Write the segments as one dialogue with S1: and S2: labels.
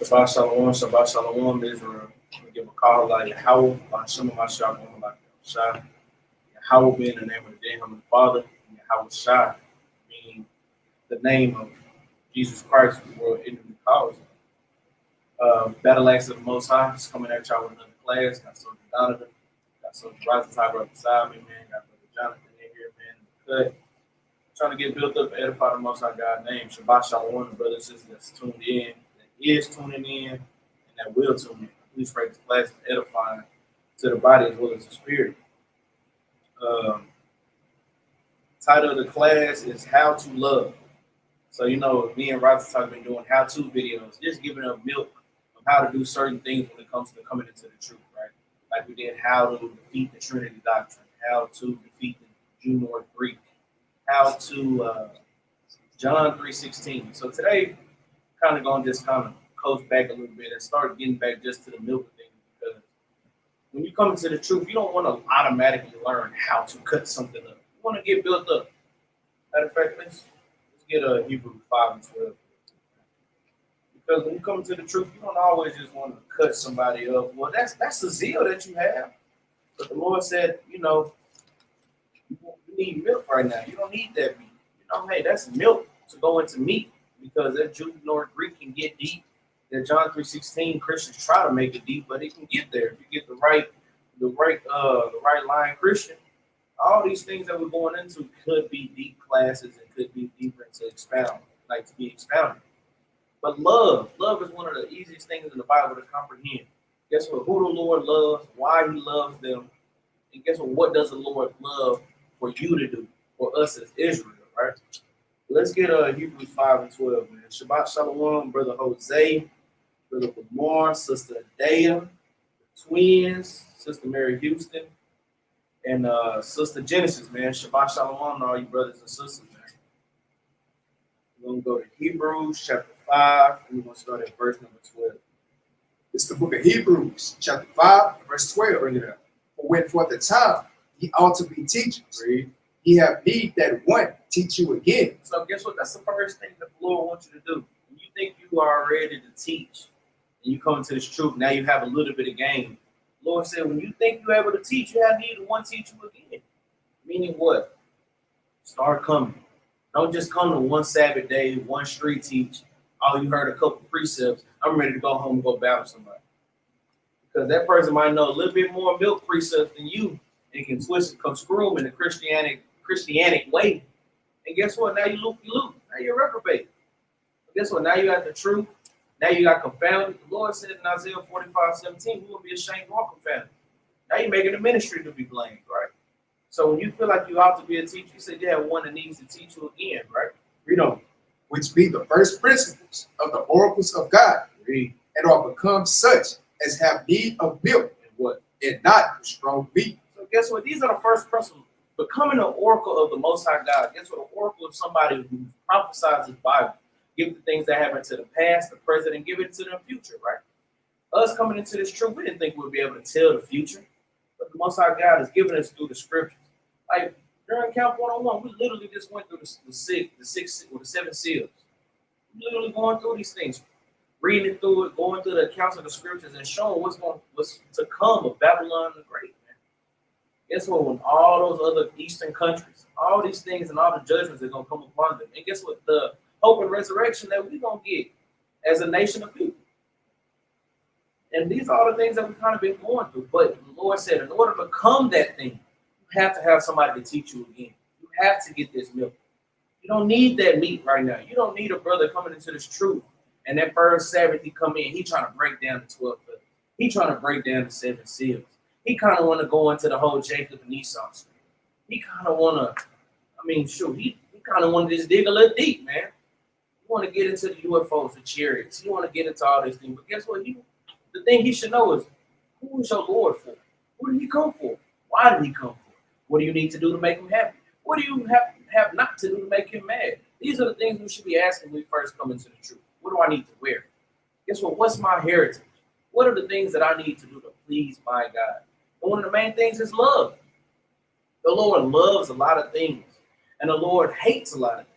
S1: Shabbat Shalom, Israel. We give a call like Yahweh, by some of my shop, like Shah. Yahweh being the name of the day, I'm the Father, and Yahweh Shah meaning the name of Jesus Christ, the world enemy calls. Battle Axes of the Most High is coming at y'all with another class. Got Soldier Donovan, got Soldier Rising Tiger up beside me, man. Got Brother Jonathan in here, man, in the cut. Trying to get built up and edify the Most High God name. Shabbat Shalom, the brothers and sisters that's tuned in, that is tuning in, and that will tune in. Please pray this class is edifying to the body as well as the spirit. Title of the class is How to Love. So, you know, me and Roger have been doing how-to videos, just giving up milk of how to do certain things when it comes to coming into the truth, right? Like we did how to defeat the Trinity doctrine, how to defeat the Jew North Greek, how to John 3:16. So today, kind of going to just kind of coast back a little bit and start getting back just to the milk thing, because when you come into the truth, you don't want to automatically learn how to cut something up. You want to get built up. Matter of fact, let's get Hebrews 5 and 12. Because when you come into the truth, you don't always just want to cut somebody up. Well, that's the zeal that you have. But the Lord said, you know, you need milk right now. You don't need that meat. You know, hey, that's milk to go into meat, because that Jew North Greek can get deep. That John 3:16 Christians try to make it deep, but it can get there if you get the right line Christian. All these things that we're going into could be deep classes and could be deeper to expound, like to be expounded. But love is one of the easiest things in the Bible to comprehend. Guess what? Who the Lord loves, why He loves them, and guess what? What does the Lord love for you to do, for us as Israel, right? Let's get Hebrews 5 and 12, man. Shabbat Shalom, Brother Jose, Brother Lamar, Sister Adea, the twins, Sister Mary Houston, and Sister Genesis, man. Shabbat Shalom to all you brothers and sisters, man. We're going to go to Hebrews chapter 5, and we're going to start at verse number 12.
S2: It's the book of Hebrews, chapter 5, verse 12.
S1: Bring it up.
S2: For when for the time ye ought to be teachers,
S1: Read.
S2: ye have need that one teach you again.
S1: So guess what? That's the first thing that the Lord wants you to do. When you think you are ready to teach, and you come into this truth, now you have a little bit of game. The Lord said, when you think you're able to teach, you have need of one teach you again. Meaning what? Start coming. Don't just come to one Sabbath day, one street teach. Oh, you heard a couple precepts. I'm ready to go home and go battle somebody. Because that person might know a little bit more milk precepts than you, and can twist and come screw them in the Christianic way. And guess what? Now you loop. Now you're reprobate. But guess what? Now you got the truth. Now you got confounded. The Lord said in Isaiah 45:17, we will be ashamed or confounded. Now you're making the ministry to be blamed, right? So when you feel like you ought to be a teacher, you say you have one that needs to teach you again, right?
S2: Read on. Which be the first principles of the oracles of God,
S1: Read.
S2: and are become such as have need of milk,
S1: And what?
S2: and not of strong meat.
S1: So guess what? These are the first principles. Becoming an oracle of the Most High God. Guess what? An oracle is somebody who prophesies His Bible. Give the things that happened to the past, the present, and give it to the future, right? Us coming into this truth, we didn't think we'd be able to tell the future. But the Most High God has given us through the scriptures. Like during Camp 101, we literally just went through the seven seals. We literally going through these things, reading through it, going through the accounts of the scriptures, and showing what's to come of Babylon the Great. Man. Guess what? When all those other Eastern countries, all these things and all the judgments are gonna come upon them, and guess what? The hope and resurrection that we're gonna get as a nation of people. And these are all the things that we've kind of been going through. But the Lord said, in order to become that thing, you have to have somebody to teach you again. You have to get this milk. You don't need that meat right now. You don't need a brother coming into this truth. And that first Sabbath he come in, he trying to break down the 12 pillars. He trying to break down the 7 seals. He kind of want to go into the whole Jacob and Esau story. He kind of want to, he kind of want to just dig a little deep, man. You want to get into the UFOs, the chariots. You want to get into all these things. But guess what? The thing he should know is, who is your Lord for? Who did he come for? Why did he come for? What do you need to do to make him happy? What do you have not to do to make him mad? These are the things we should be asking when we first come into the truth. What do I need to wear? Guess what? What's my heritage? What are the things that I need to do to please my God? And one of the main things is love. The Lord loves a lot of things, and the Lord hates a lot of things.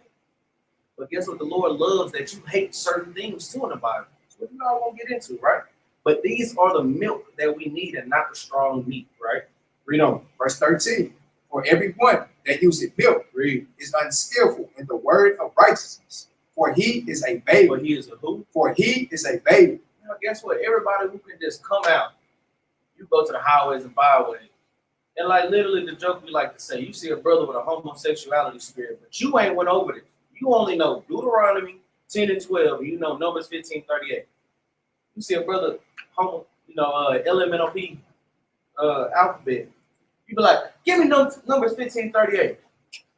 S1: But guess what? The Lord loves that you hate certain things too in the Bible. which we're not going to get into, right? But these are the milk that we need and not the strong meat, right?
S2: Read on. Verse 13. For everyone that uses milk
S1: Read.
S2: is unskillful in the word of righteousness. For he is a baby.
S1: But he is a who?
S2: For he is a baby.
S1: Now, guess what? Everybody who can just come out, you go to the highways and byways. And like literally the joke we like to say, you see a brother with a homosexuality spirit, but you ain't went over this. You only know Deuteronomy 10 and 12. You know Numbers 15:38. You see a brother, LMNOP alphabet. You be like, give me Numbers 15:38.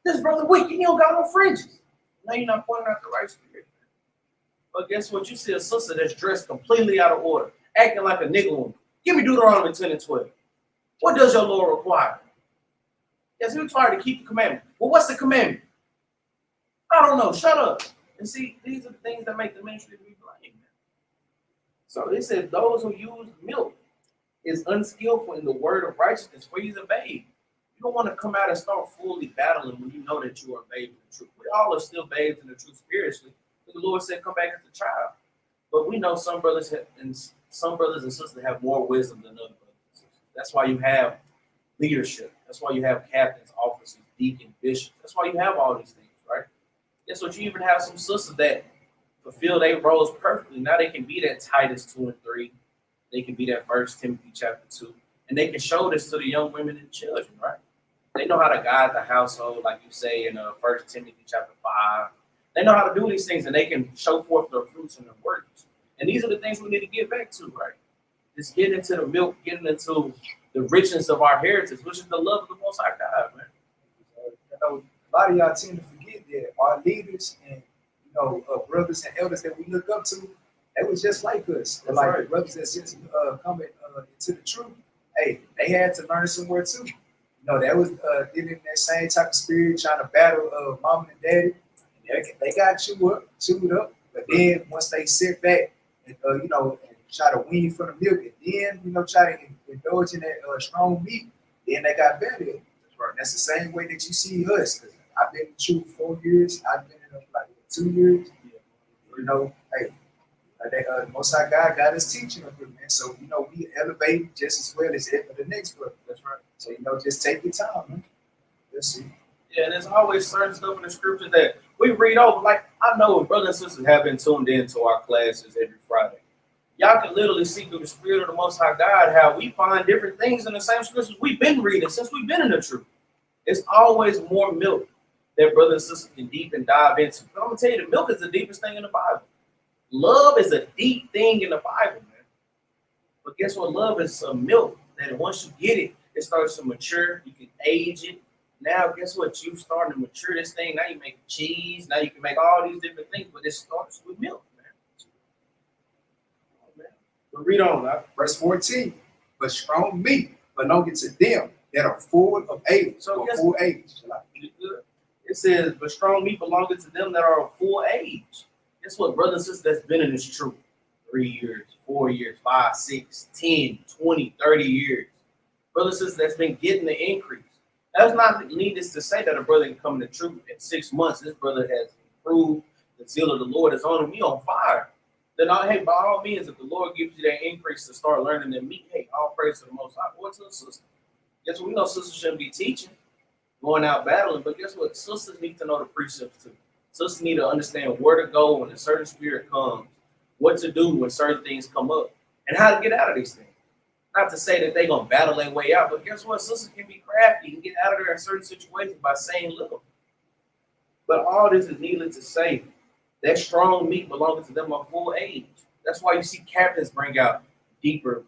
S1: This brother weak, he don't got no fringes. Now you're not pointing out the right spirit. But guess what? You see a sister that's dressed completely out of order, acting like a nigga woman. Give me Deuteronomy 10 and 12. What does your Lord require? Yes, he required to keep the commandment. Well, what's the commandment? I don't know. Shut up. And see, these are the things that make the ministry be blamed. So it says those who use milk is unskillful in the word of righteousness, for he's a babe. You don't want to come out and start fully battling when you know that you are a babe in the truth. We all are still babes in the truth spiritually. The Lord said, come back as a child. But we know some brothers and sisters have more wisdom than other brothers and sisters. That's why you have leadership. That's why you have captains, officers, deacons, bishops. That's why you have all these things, right? That's what you even have some sisters that fulfill their roles perfectly. Now they can be that Titus 2 and 3. They can be that 1 Timothy chapter 2. And they can show this to the young women and children, right? They know how to guide the household, like you say in 1 Timothy chapter 5. They know how to do these things, and they can show forth their fruits and their works. And these are the things we need to get back to, right? Just getting into the milk, getting into the richness of our heritage, which is the love of the Most High God, man.
S2: A lot of y'all tend to forget that our leaders and brothers and elders that we look up to, they was just like us.
S1: That's
S2: like
S1: right.
S2: Brothers that just coming into the truth. Hey, they had to learn somewhere too. That was dealing in that same type of spirit, trying to battle mom and daddy. They got chewed up. But then once they sit back and and try to wean from the milk, and then try to indulge in that strong meat, then they got better. That's right. That's the same way that you see us. Cause I've been in the truth 4 years. I've been in like 2 years. Hey, the Most High God got us teaching up here, man. So we elevate just as well as the next brother. That's right. So just take your time, man. Let's see.
S1: Yeah, and there's always certain stuff in the scripture that we read over. Like, I know brothers and sisters have been tuned into our classes every Friday. Y'all can literally see through the spirit of the Most High God how we find different things in the same scriptures we've been reading since we've been in the truth. It's always more milk that brothers and sisters can deep and dive into. But I'm going to tell you, the milk is the deepest thing in the Bible. Love is a deep thing in the Bible, man. But guess what? Love is some milk that once you get it, it starts to mature. You can age it. Now, guess what? You starting to mature this thing. Now you make cheese. Now you can make all these different things, but it starts with milk, man. Oh, man. But read on, now.
S2: Verse 14. But strong meat belonging to them that are full of age.
S1: So
S2: or full age.
S1: It says, but strong meat belonging to them that are of full age. Guess what, brothers and sisters that's been in this truth? 3 years, 4 years, 5, 6, 10, 20, 30 years. Brothers and sisters that's been getting the increase. That's not needless to say that a brother can come in the truth in 6 months. This brother has improved. The zeal of the Lord is on him. He on fire. Then, hey, by all means, if the Lord gives you that increase to start learning the meat, hey, all praise to the Most High. Or to the sister. Guess what? We know sisters shouldn't be teaching, going out battling, but guess what? Sisters need to know the precepts too. Sisters need to understand where to go when a certain spirit comes, what to do when certain things come up, and how to get out of these things. Not to say that they're going to battle their way out, but guess what? Sisters can be crafty and get out of there in certain situations by saying little. But all this is needless to say. That strong meat belonging to them of full age. That's why you see captains bring out deeper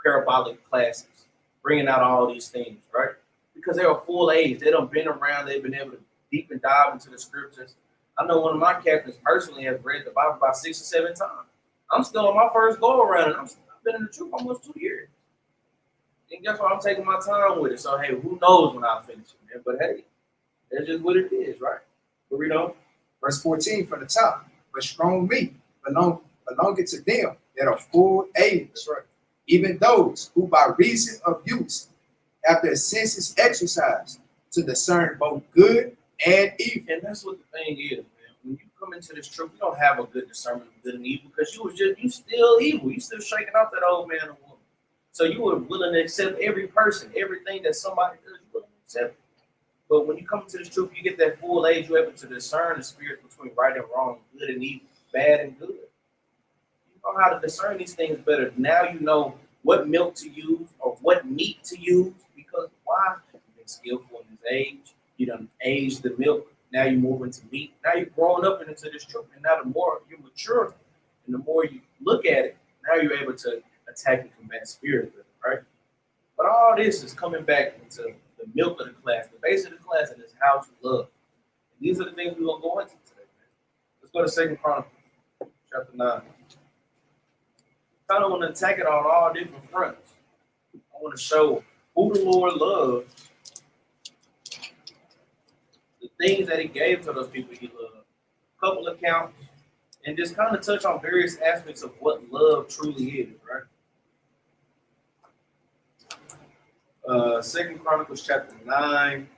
S1: parabolic classes, bringing out all these things, right? Because they're a full age. They done been around. They've been able to deep and dive into the scriptures. I know one of my captains personally has read the Bible about 6 or 7 times. I'm still on my first go around, and I've been in the truth almost 2 years. And guess what? I'm taking my time with it. So, hey, who knows when I'll finish it, man? But, hey, that's just what it is, right? But read on.
S2: Verse 14 from the top. But strong meat belonging to them that are full age. That's right. Even those who by reason of use have their senses exercised to discern both good and evil.
S1: And that's what the thing is, man. when you come into this truth, you don't have a good discernment of good and evil because you still evil. You still shaking off that old man and woman. So you were willing to accept every person, everything that somebody does, you willing to accept it. But when you come into this truth, you get that full age, you're able to discern the spirits between right and wrong, good and evil, bad and good. You know how to discern these things better. Now you know what milk to use or what meat to use because why? You've been skillful in this age. You done aged the milk. Now you move into meat. Now you're growing up into this truth. And now the more you mature and the more you look at it, now you're able to attack and combat spirit, right? But all this is coming back into the milk of the class, the base of the class, and is how to love. And these are the things we're going to go into today, man. Let's go to 2 Chronicles, chapter 9. Kind of want to attack it on all different fronts. I want to show who the Lord loves, the things that he gave to those people he loved, a couple accounts, and just kind of touch on various aspects of what love truly is, right? 2 Chronicles chapter 9,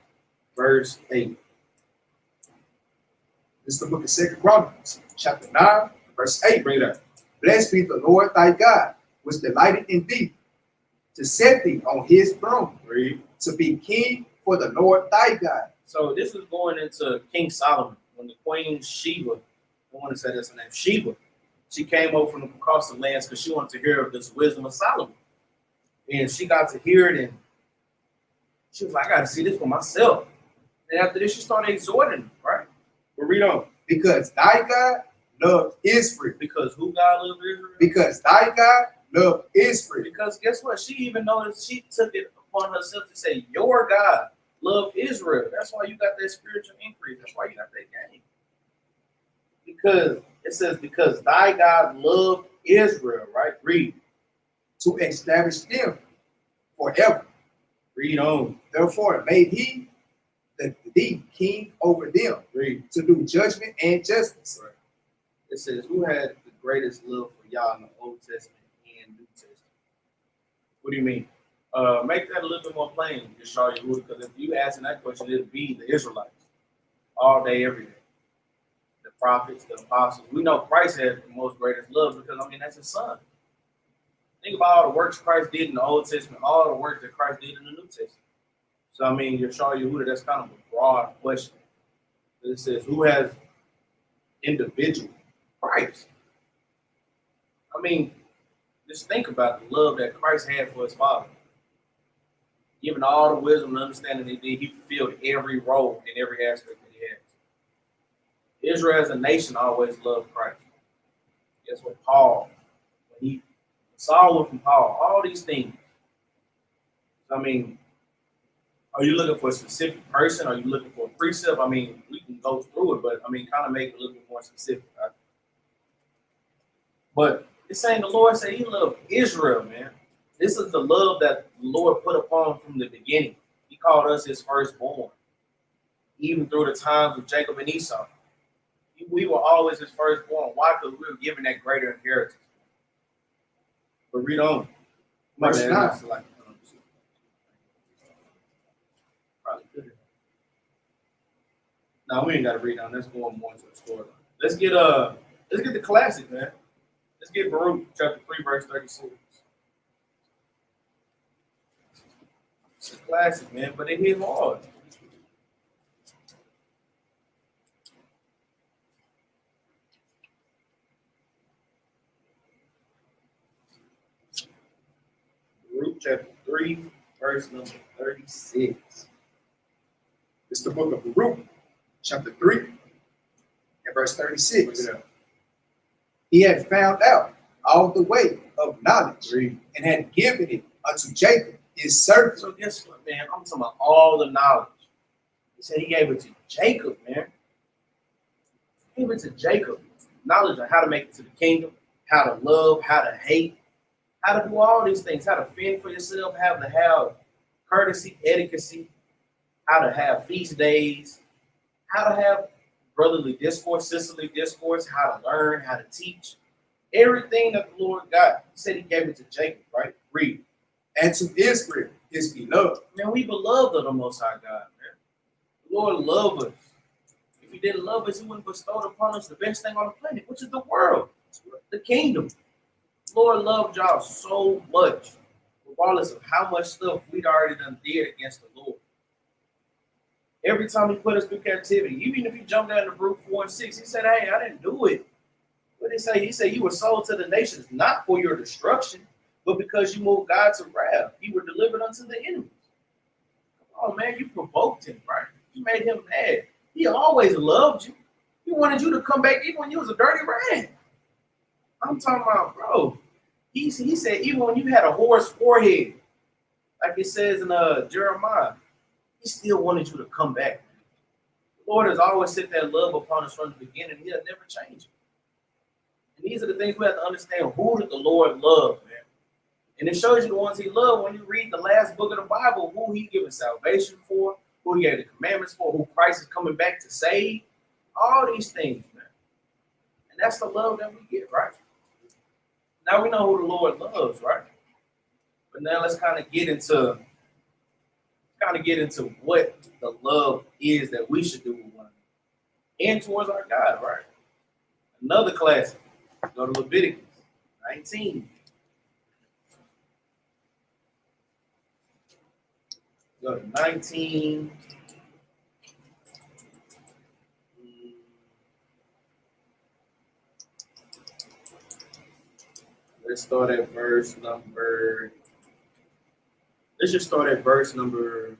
S1: verse 8.
S2: This is the book of 2 Chronicles, chapter 9, verse 8.
S1: Bring it up.
S2: Blessed be the Lord thy God, which delighted in thee, to set thee on his throne,
S1: Read.
S2: to be king for the Lord thy God.
S1: So this is going into King Solomon when the Queen Sheba, I want to say that's her name, Sheba, she came over from across the lands because she wanted to hear of this wisdom of Solomon. And she got to hear it and she was like, I got to see this for myself. And after this, she started exhorting, right? But read on.
S2: Because thy God loved Israel.
S1: Because who God loved Israel?
S2: Because thy God loved Israel.
S1: Because guess what? She even noticed she took it upon herself to say, your God loved Israel. That's why you got that spiritual increase. That's why you got that gain. Because it says, because thy God loved Israel, right? Read.
S2: To establish them forever.
S1: Read on.
S2: Therefore made he thee king over them.
S1: Read.
S2: To do judgment and justice.
S1: Right. It says, who had the greatest love for y'all in the Old Testament and New Testament? What do you mean? Make that a little bit more plain, Yeshua Yehuda, because if you asking that question, it'd be the Israelites all day, every day. The prophets, the apostles. We know Christ had the most greatest love because, I mean, that's his son. Think about all the works Christ did in the Old Testament, all the works that Christ did in the New Testament. So, I mean, Yeshua Yehuda, that's kind of a broad question. It says, who has individual Christ? I mean, just think about the love that Christ had for his Father. Given all the wisdom and understanding he did, he fulfilled every role in every aspect that he had. Israel as a nation always loved Christ. Guess what? Paul, when Saul went from Paul, all these things. I mean, are you looking for a specific person? Are you looking for a precept? I mean, we can go through it, but I mean, kind of make it a little bit more specific. Right? But it's saying the Lord said he loved Israel, man. This is the love that the Lord put upon from the beginning. He called us his firstborn. Even through the times of Jacob and Esau. We were always his firstborn. Why? Because we were given that greater inheritance. But read on.
S2: Verse 9.
S1: Probably could. No, we ain't got to read on. Let's go on more into the story. Let's get the classic, man. Let's get Baruch chapter 3, verse 36. It's a classic, man, but it hit hard. Baruch chapter 3, verse number 36.
S2: It's the book of Baruch, chapter 3, and verse 36. He had found out all the way of knowledge and had given it unto Jacob, his servant.
S1: So guess what, man? I'm talking about all the knowledge. He said he gave it to Jacob, man. He gave it to Jacob. Knowledge on how to make it to the kingdom, how to love, how to hate, how to do all these things, how to fend for yourself, how to have courtesy, etiquette, how to have feast days, how to have brotherly discourse, sisterly discourse, how to learn, how to teach. Everything that the Lord got, he said he gave it to Jacob, right? Read.
S2: And to Israel, his beloved.
S1: Man, we beloved of the Most High God, man. The Lord loves us. If he didn't love us, he wouldn't bestow upon us the best thing on the planet, which is the world, the kingdom. The Lord loved y'all so much, regardless of how much stuff we'd already done did against the Lord. Every time he put us through captivity, even if he jumped down to Brute 4 and 6, he said, hey, I didn't do it. What did he say? He said, you were sold to the nations, not for your destruction, but because you moved God to wrath. You were delivered unto the enemies. Oh, man, you provoked him, right? You made him mad. He always loved you. He wanted you to come back even when you was a dirty rag. I'm talking about, bro. He said, even when you had a horse forehead, like it says in Jeremiah, he still wanted you to come back. The Lord has always set that love upon us from the beginning. He'll never change it. And these are the things we have to understand. Who did the Lord love, man? And it shows you the ones he loved when you read the last book of the Bible, who he given salvation for, who he gave the commandments for, who Christ is coming back to save. All these things, man. And that's the love that we get, right? Now we know who the Lord loves, right? But now let's kind of get into what the love is that we should do with one another and towards our God, right? Another classic. Go to Leviticus 19. Go to 19. Let's start at verse number. Let's just start at verse number.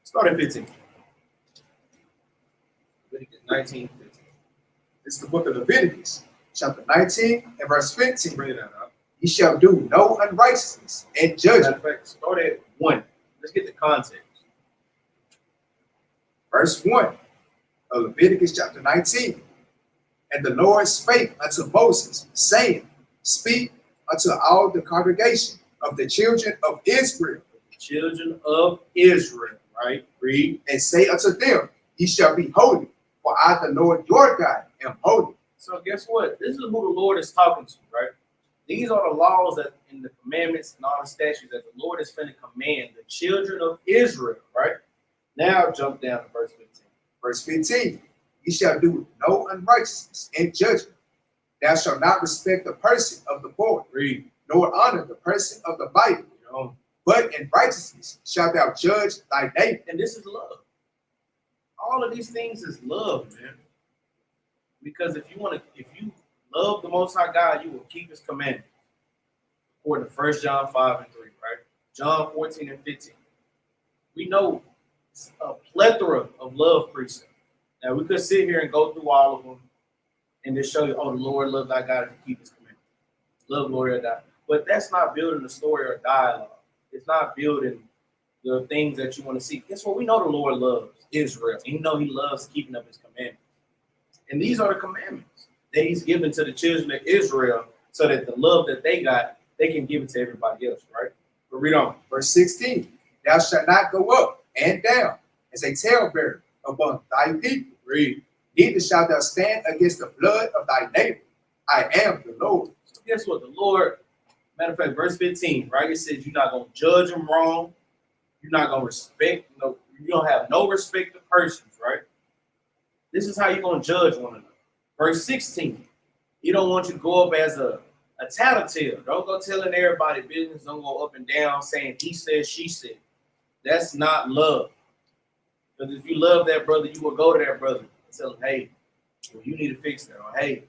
S1: Start at 15. Leviticus 19, 15.
S2: It's the book of Leviticus, chapter 19 and verse 15.
S1: Bring it out.
S2: Ye shall do no unrighteousness in judgment.
S1: In fact, start at 1. Let's get the context.
S2: Verse 1 of Leviticus chapter 19. And the Lord spake unto Moses, saying, speak unto all the congregation of the children of Israel.
S1: The children of Israel, right? Read.
S2: And say unto them, ye shall be holy, for I, the Lord your God, am holy.
S1: So guess what? This is who the Lord is talking to, right? These are the laws that in the commandments and all the statutes that the Lord is finna command the children of Israel, right? Now jump down to verse 15.
S2: Verse 15, ye shall do no unrighteousness in judgment. Thou shalt not respect the person of the poor,
S1: Read.
S2: nor honor the person of the mighty, but in righteousness shalt thou judge thy neighbor.
S1: And this is love. All of these things is love, man. Because if you love the Most High God, you will keep his commandments. According to 1 John 5 and 3, right? John 14 and 15. We know a plethora of love precepts. Now, we could sit here and go through all of them and just show you, oh, the Lord love thy God if you keep his commandments. Love Lord your God. But that's not building a story or dialogue. It's not building the things that you want to see. Guess what? We know the Lord loves Israel. And you know he loves keeping up his commandments. And these are the commandments that he's given to the children of Israel so that the love that they got, they can give it to everybody else, right? But read on.
S2: Verse 16, thou shalt not go up and down as a talebearer among thy people.
S1: Read.
S2: Neither shalt thou stand against the blood of thy neighbor. I am the Lord.
S1: So guess what? The Lord, matter of fact, verse 15, right? It says you're not going to judge them wrong. You're not going to respect, you don't have no respect of persons, right? This is how you're going to judge one another. Verse 16, he don't want you to go up as a tattletale. Don't go telling everybody business. Don't go up and down saying he said, she said. That's not love. Because if you love that brother, you will go to that brother and tell him, hey, well, you need to fix that. Or, hey,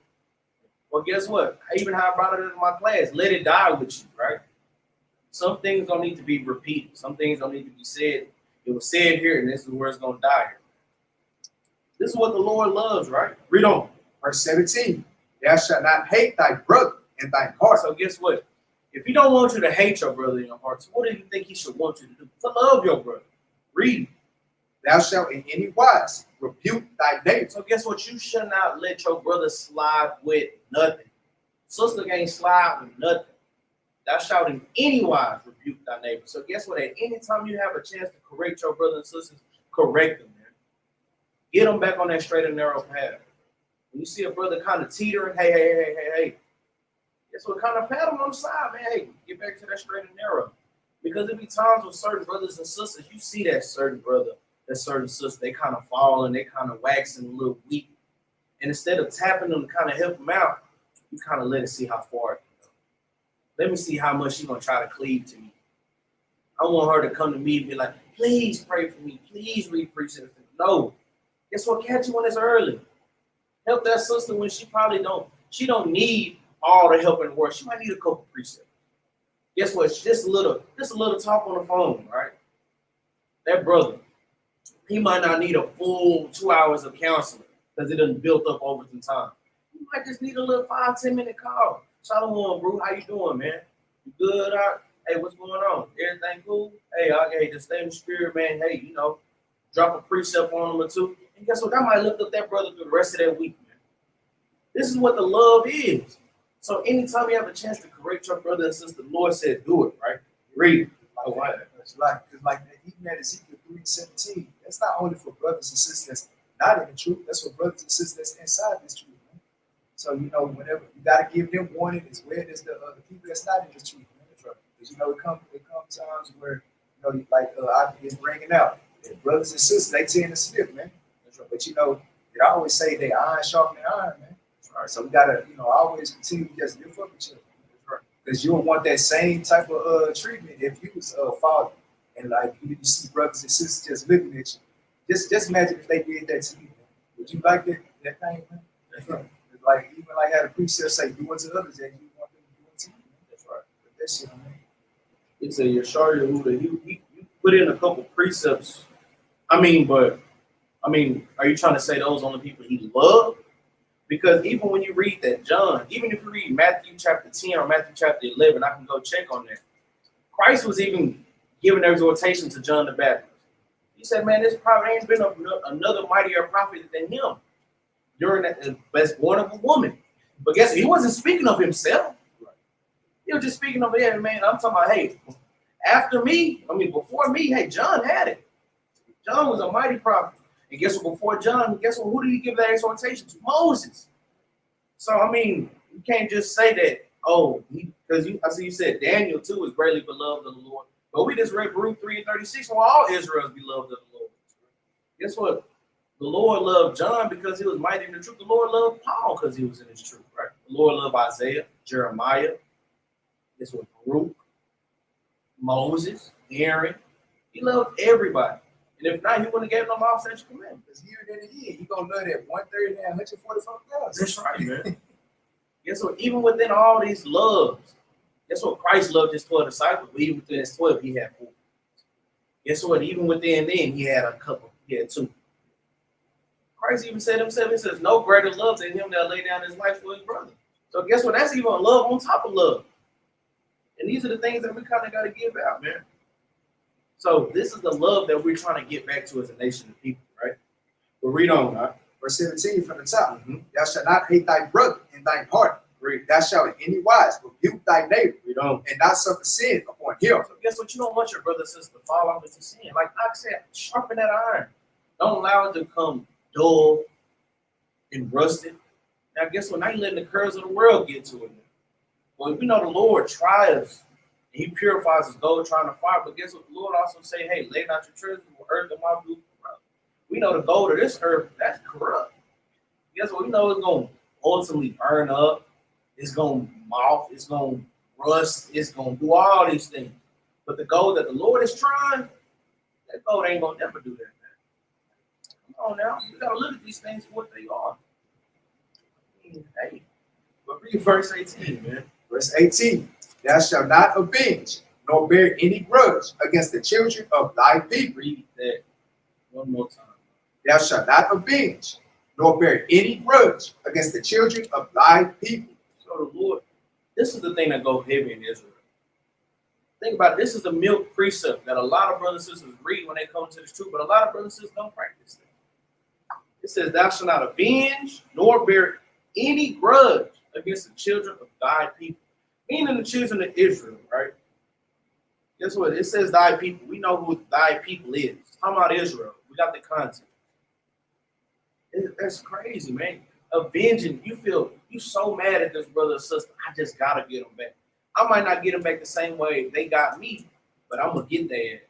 S1: well, guess what? Even how I brought it into my class, let it die with you, right? Some things don't need to be repeated. Some things don't need to be said. It was said here, and this is where it's going to die here. This is what the Lord loves, right? Read on.
S2: Verse 17, thou shalt not hate thy brother in thine heart.
S1: So guess what? If he don't want you to hate your brother in your heart, so what do you think he should want you to do? To love your brother. Read.
S2: Thou shalt in any wise rebuke thy neighbor.
S1: So guess what? You should not let your brother slide with nothing. Sister can't slide with nothing. Thou shalt in any wise rebuke thy neighbor. So guess what? At any time you have a chance to correct your brothers and sisters, correct them, man. Get them back on that straight and narrow path. When you see a brother kind of teetering, hey. Guess what? Kind of pat him on the side, man. Hey, get back to that straight and narrow. Because there be times with certain brothers and sisters, you see that certain brother that certain sister, they kind of fall and they kind of waxing a little weak. And instead of tapping them to kind of help them out, you kind of let it see how far it can go. Let me see how much she's going to try to cleave to me. I want her to come to me and be like, please pray for me. Please read precepts. No. Guess what? Catch you when it's early. Help that sister when she don't need all the help in the world. She might need a couple precepts. Guess what? Just a little talk on the phone, right? That brother, he might not need a full 2 hours of counseling because it done built up over some time. You might just need a little 5-10 minute call. Shalom, bro. How you doing, man? You good? Hey, what's going on? Everything cool? Hey, just stay in the spirit, man. Hey, drop a precept on them or two. And guess what? That might lift up that brother through the rest of that week, man. This is what the love is. So anytime you have a chance to correct your brother and sister, the Lord said, do it, right? Read.
S2: It's like even at Ezekiel 3:17, that's not only for brothers and sisters that's not in the truth, that's for brothers and sisters that's inside this truth, man. So, whenever you got to give them warning as well as the people that's not in the truth, man. Because, it comes times where, I've been bringing out that brothers and sisters, they tend to slip, man. But, they always say they iron sharpening iron, man. Right. So we got to, always continue to just lift up each other. Because you don't want that same type of treatment if you was a father. And, you see brothers and sisters just looking at you. Just imagine if they did that to you, man. Would you like that thing, man? That's right. Even had a precept say, do unto others as you want them to do unto you. That's right. But that shit, man.
S1: It's a Yeshaya Huda. You put in a couple precepts. Are you trying to say those on the people he loved? Because even when you read that John, even if you read Matthew chapter 10 or Matthew chapter 11, I can go check on that. Christ was even giving exhortation to John the Baptist. He said, man, this prophet ain't been another mightier prophet than him during that best born of a woman. But guess what? He wasn't speaking of himself. He was just speaking of, yeah, man, I'm talking about, hey, before me, hey, John had it. John was a mighty prophet. And guess what? Before John, who did he give that exhortation to? Moses. So, you can't just say that, because I see you said Daniel too is greatly beloved of the Lord. But we just read Ruth 3:36, well, all Israel is beloved of the Lord. Guess what? The Lord loved John because he was mighty in the truth. The Lord loved Paul because he was in his truth, right? The Lord loved Isaiah, Jeremiah. Guess what? Baruch, Moses, Aaron. He loved everybody. And if not, he wouldn't have given them all such commandments.
S2: Because here than it is, he's going to love that 130 and 144,000.
S1: That's right, man. Guess what? Even within all these loves, guess what? Christ loved his 12 disciples, but even within his 12, he had 4. Guess what? Even within then, he had a couple. He had 2. Christ even said himself, he says, no greater love than him that lay down his life for his brother. So guess what? That's even love on top of love. And these are the things that we kind of got to give out, man. So this is the love that we're trying to get back to as a nation of people, right? But read on, right?
S2: Verse 17 from the top. Mm-hmm. Thou shalt not hate thy brother in thine heart. Read. Thou shalt in any wise rebuke thy neighbor. Read on. And not suffer sin upon him. So
S1: guess what? You don't want your brother and sister to fall off into sin. Like I said, sharpen that iron. Don't allow it to become dull and rusted. Now guess what? Now you're letting the curves of the world get to it. Well, we know the Lord tries. He purifies his gold trying to fire, but guess what? The Lord also say, hey, lay not your treasures on earth and my blue corrupt. We know the gold of this earth, that's corrupt. Guess what? We know it's going to ultimately burn up. It's going to moth. It's going to rust. It's going to do all these things. But the gold that the Lord is trying, that gold ain't going to never do that, man. Come on now. We got to look at these things for what they are. Hey, but read verse 18, man.
S2: Verse 18. Thou shalt not avenge, nor bear any grudge against the children of thy people.
S1: Read that one more time.
S2: Thou shalt not avenge, nor bear any grudge against the children of thy people.
S1: So the Lord, this is the thing that goes heavy in Israel. Think about it. This is the milk precept that a lot of brothers and sisters read when they come to this truth, but a lot of brothers and sisters don't practice it. It says, thou shalt not avenge, nor bear any grudge against the children of thy people. Meaning the children of Israel, right? Guess what? It says thy people. We know who thy people is. It's talking about Israel. We got the context. That's crazy, man. Avenging, you so mad at this brother or sister, I just got to get them back. I might not get them back the same way they got me, but I'm going to get their ass.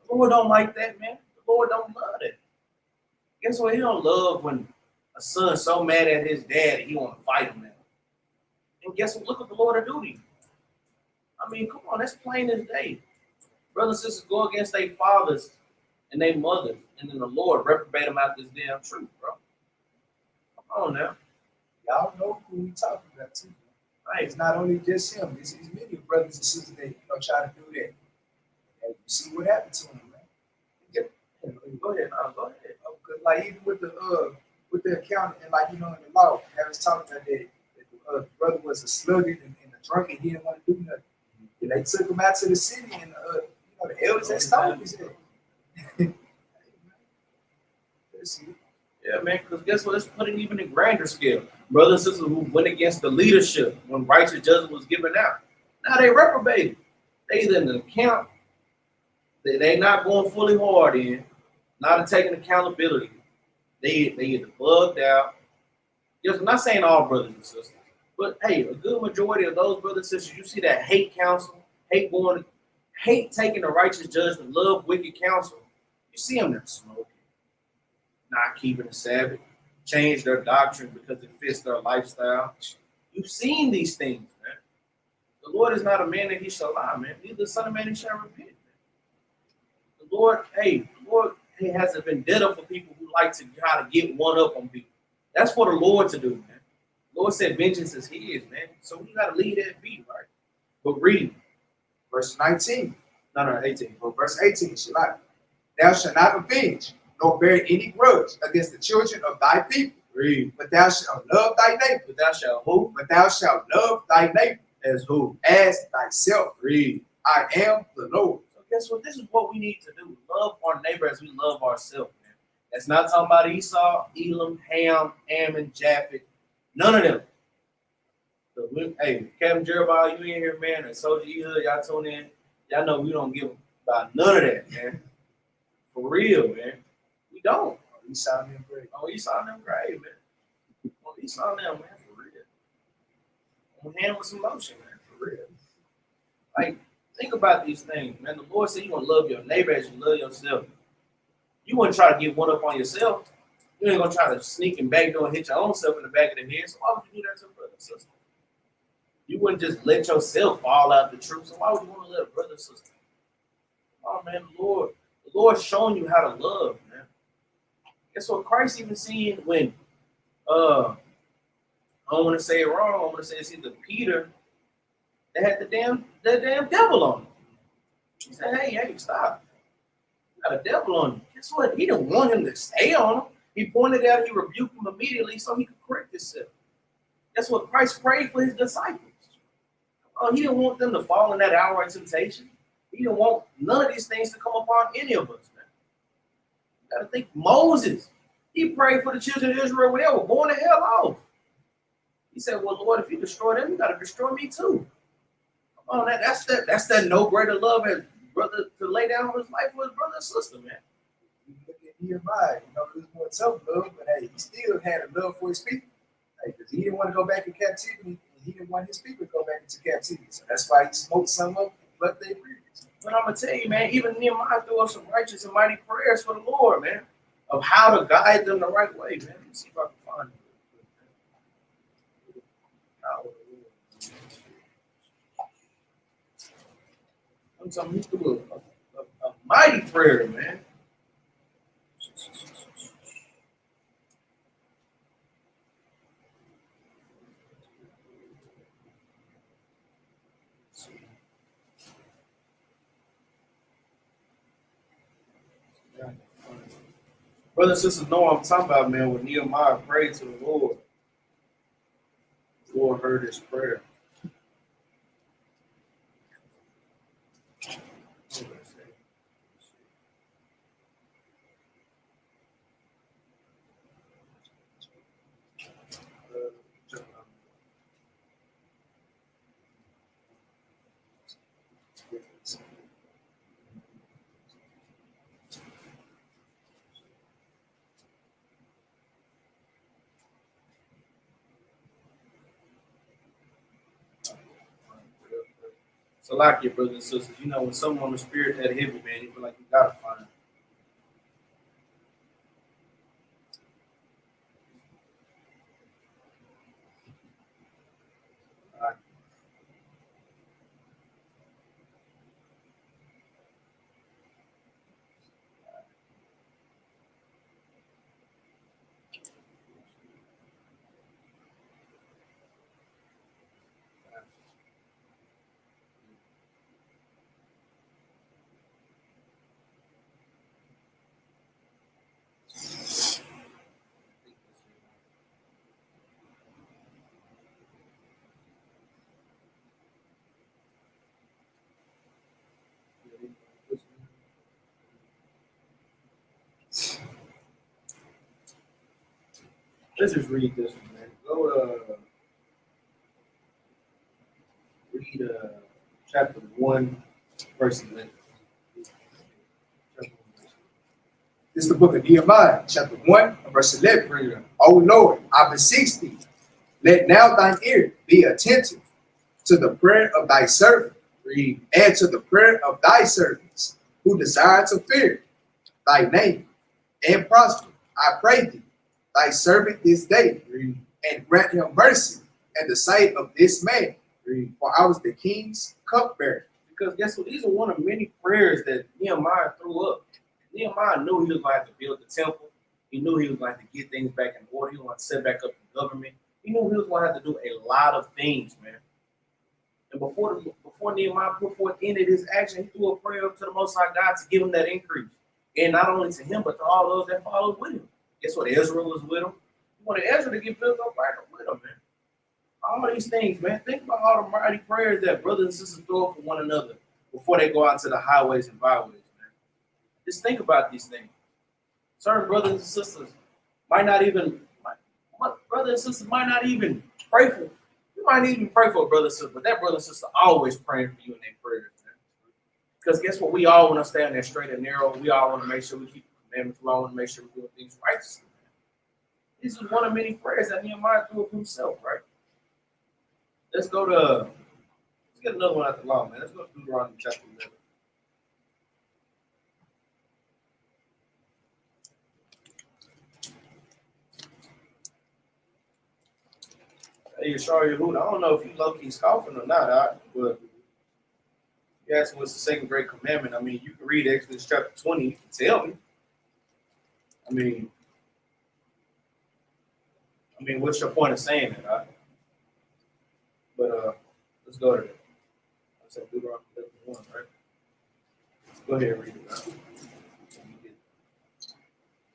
S1: The Lord don't like that, man. Lord don't love that. Guess what? He don't love when a son's so mad at his dad he want to fight him now. And guess what? Look what the Lord will do to you. I mean, come on, that's plain as day. Brothers and sisters go against their fathers and their mothers, and then the Lord reprobate them out this damn truth, bro. Come on now.
S2: Y'all know who we talking about too.
S1: Right.
S2: It's not only just him. It's many brothers and sisters that try to do that. And you see what happened to him, man.
S1: Go ahead, go ahead.
S2: Because like even with the accountant and like in the law, I was talking about that the brother was a sluggard and a drunk and he didn't want to do nothing. And they took him out to the city and the elders had stoned his head.
S1: Yeah, man, because guess what? Let's put it even in grander scale. Brothers and sisters who went against the leadership when righteous judgment was given out. Now they reprobated. They either in the account, they not going fully hard in, not taking accountability. They either bugged out. Yes, I'm not saying all brothers and sisters, but hey, a good majority of those brothers and sisters, you see that hate counsel, hate taking the righteous judgment, love wicked counsel. You see them there smoking, not keeping the Sabbath, change their doctrine because it fits their lifestyle. You've seen these things, man. The Lord is not a man that he shall lie, man. Neither the son of man he shall repent, man. The Lord he has a vendetta for people who like to try to get one up on people. That's for the Lord to do, man. The Lord said vengeance is his, man. So we got to leave that be, right? But read.
S2: Verse 19.
S1: No, 18.
S2: Well, verse 18, Shalak. Thou shalt not avenge, nor bear any grudge against the children of thy people.
S1: Read.
S2: But thou shalt love thy neighbor.
S1: But thou shalt who?
S2: But thou shalt love thy neighbor.
S1: As who?
S2: As thyself.
S1: Read.
S2: I am the Lord.
S1: So guess what? This is what we need to do. Love our neighbor as we love ourselves, man. That's not talking about Esau, Elam, Ham, Ammon, Japheth. None of them. So hey, Capt, Jerubbaal, you in here, man, and Soldier Ehud, y'all tune in. Y'all know we don't give about none of that, man. For real, man. We don't.
S2: Oh, Esau and them great.
S1: Oh, Esau and them great, man. Oh, Esau and them, man, for real. On hand with some lotion, man, for real. Like, think about these things, man. The Lord said you want to love your neighbor as you love yourself. You wouldn't try to get one up on yourself. You ain't gonna try to sneak and backdoor and hit your own self in the back of the head. So why would you do that to a brother and sister? You wouldn't just let yourself fall out the truth. So why would you want to let a brother and sister? Oh man, the Lord's showing you how to love, man. Guess what? Christ even seen when I don't want to say it wrong. I want to say it's either Peter that had the damn devil on him. He said, hey, stop. You got a devil on him. Guess what? He didn't want him to stay on him. He pointed out, he rebuked him immediately so he could correct himself. That's what Christ prayed for his disciples. Oh, he didn't want them to fall in that hour of temptation. He didn't want none of these things to come upon any of us, man. You got to think Moses. He prayed for the children of Israel when they were going to hell off. He said, well, Lord, if you destroy them, you got to destroy me too. Come on, that's that no greater love as brother to lay down his life for his brother and sister, man.
S2: You look at Nehemiah, it was more tough love, but hey, he still had a love for his people. Hey, because he didn't want to go back in captivity, and he didn't want his people to go back into captivity. So that's why he smoked some up and plucked their ribs.
S1: But I'm gonna tell you, man, even Nehemiah threw up some righteous and mighty prayers for the Lord, man, of how to guide them the right way, man. Let me see if I can find it. I'm telling you, he threw a mighty prayer, man. Brothers and sisters know what I'm talking about, man. When Nehemiah prayed to the Lord heard his prayer. So like your brothers and sisters, when someone on the spirit that heavy, man, you feel like you gotta find it. Let's just read this one, man. Go read chapter 1, verse 11.
S2: This is the book of Nehemiah, chapter 1, verse 11.
S1: Read it.
S2: O Lord, I beseech thee, let now thine ear be attentive to the prayer of thy servant,
S1: Read.
S2: and to the prayer of thy servants, who desire to fear thy name and prosper. I pray thee, thy servant this day,
S1: Read.
S2: and grant him mercy in the sight of this man.
S1: Read.
S2: For I was the king's cupbearer.
S1: Because guess what? These are one of many prayers that Nehemiah threw up. Nehemiah knew he was going to have to build the temple. He knew he was going to have to get things back in order. He was going to set back up the government. He knew he was going to have to do a lot of things, man. And before Nehemiah put forth any of his action, he threw a prayer up to the Most High God to give him that increase. And not only to him, but to all those that followed with him. Guess what? Ezra was with him. He wanted Ezra to get built up right up with him, man. All these things, man. Think about all the mighty prayers that brothers and sisters throw up for one another before they go out to the highways and byways, man. Just think about these things. Certain brothers and sisters might not even pray for. You might even pray for a brother and sister, but that brother and sister always praying for you in their prayers, man. Because guess what? We all want to stay on that straight and narrow. We all want to make sure we keep the commandments. We all want to make sure we're doing things righteously, man. This is one of many prayers that Nehemiah threw up himself, right? Let's get another one out the law, man. Let's go to Deuteronomy chapter 11. Hey, Yeshua Yehuda, I don't know if you low-key scoffing or not, but you asked what's the second great commandment. I mean, you can read Exodus chapter 20. You can tell me. I mean, what's your point of saying that? Right? But let's go to that. I said Deuteronomy 1, right? Go ahead and read it out.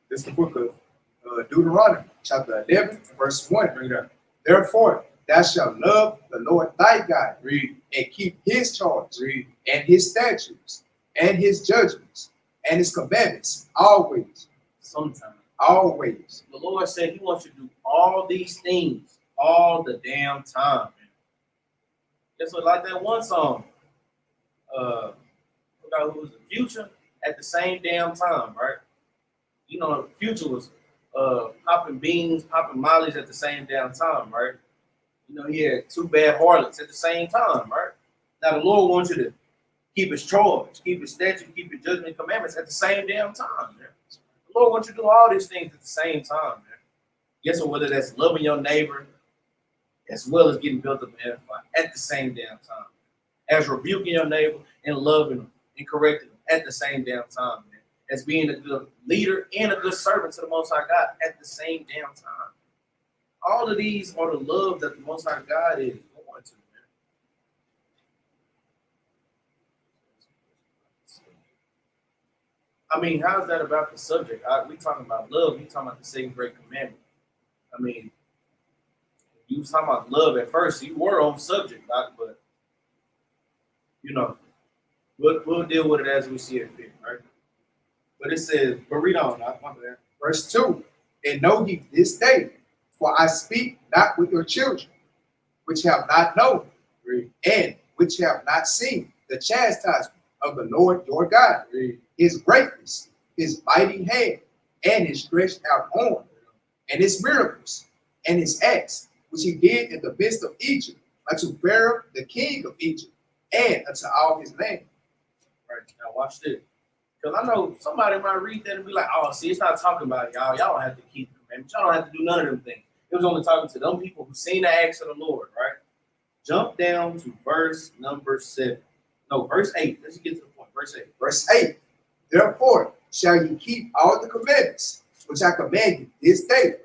S2: This is the book of Deuteronomy, chapter 11, verse 1.
S1: Bring it up.
S2: Therefore, thou shalt love the Lord thy God,
S1: Read.
S2: and keep his charge,
S1: Read.
S2: and his statutes, and his judgments, and his commandments, always,
S1: Sometimes.
S2: always.
S1: The Lord said he wants you to do all these things all the damn time, man. Just like that one song. Forgot who was the Future at the same damn time, right? You know, Future was popping beans, popping mollies at the same damn time, right? You know, he had two bad harlots at the same time, right? Now the Lord wants you to keep his charge, keep his statute, keep his judgment and commandments at the same damn time, man. The Lord wants you to do all these things at the same time, man. Guess what? Whether that's loving your neighbor as well as getting built up and edified at the same damn time. As rebuking your neighbor and loving them and correcting them at the same damn time, man. As being a good leader and a good servant to the Most High God at the same damn time. All of these are the love that the Most High God is going to, man. I mean, how is that about the subject? We talking about love. We talking about the second great commandment. I mean, you was talking about love at first. You were on subject, but you know, we'll deal with it as we see it fit, right? But it says, but read on,
S2: Verse 2, and know ye this day, for I speak not with your children, which have not known, and which have not seen the chastisement of the Lord your God, his greatness, his mighty hand, and his stretched out arm, and his miracles, and his acts, which he did in the midst of Egypt, unto Pharaoh the king of Egypt, and unto all his land.
S1: Right, now watch this. Because I know somebody might read that and be like, oh, see, it's not talking about y'all. Y'all don't have to keep the commandments. Y'all don't have to do none of them things. It was only talking to them people who seen the acts of the Lord, right? Jump down to verse number 7. No, verse 8. Let's get to the point. Verse 8.
S2: Verse 8, therefore shall ye keep all the commandments, which I command you this day,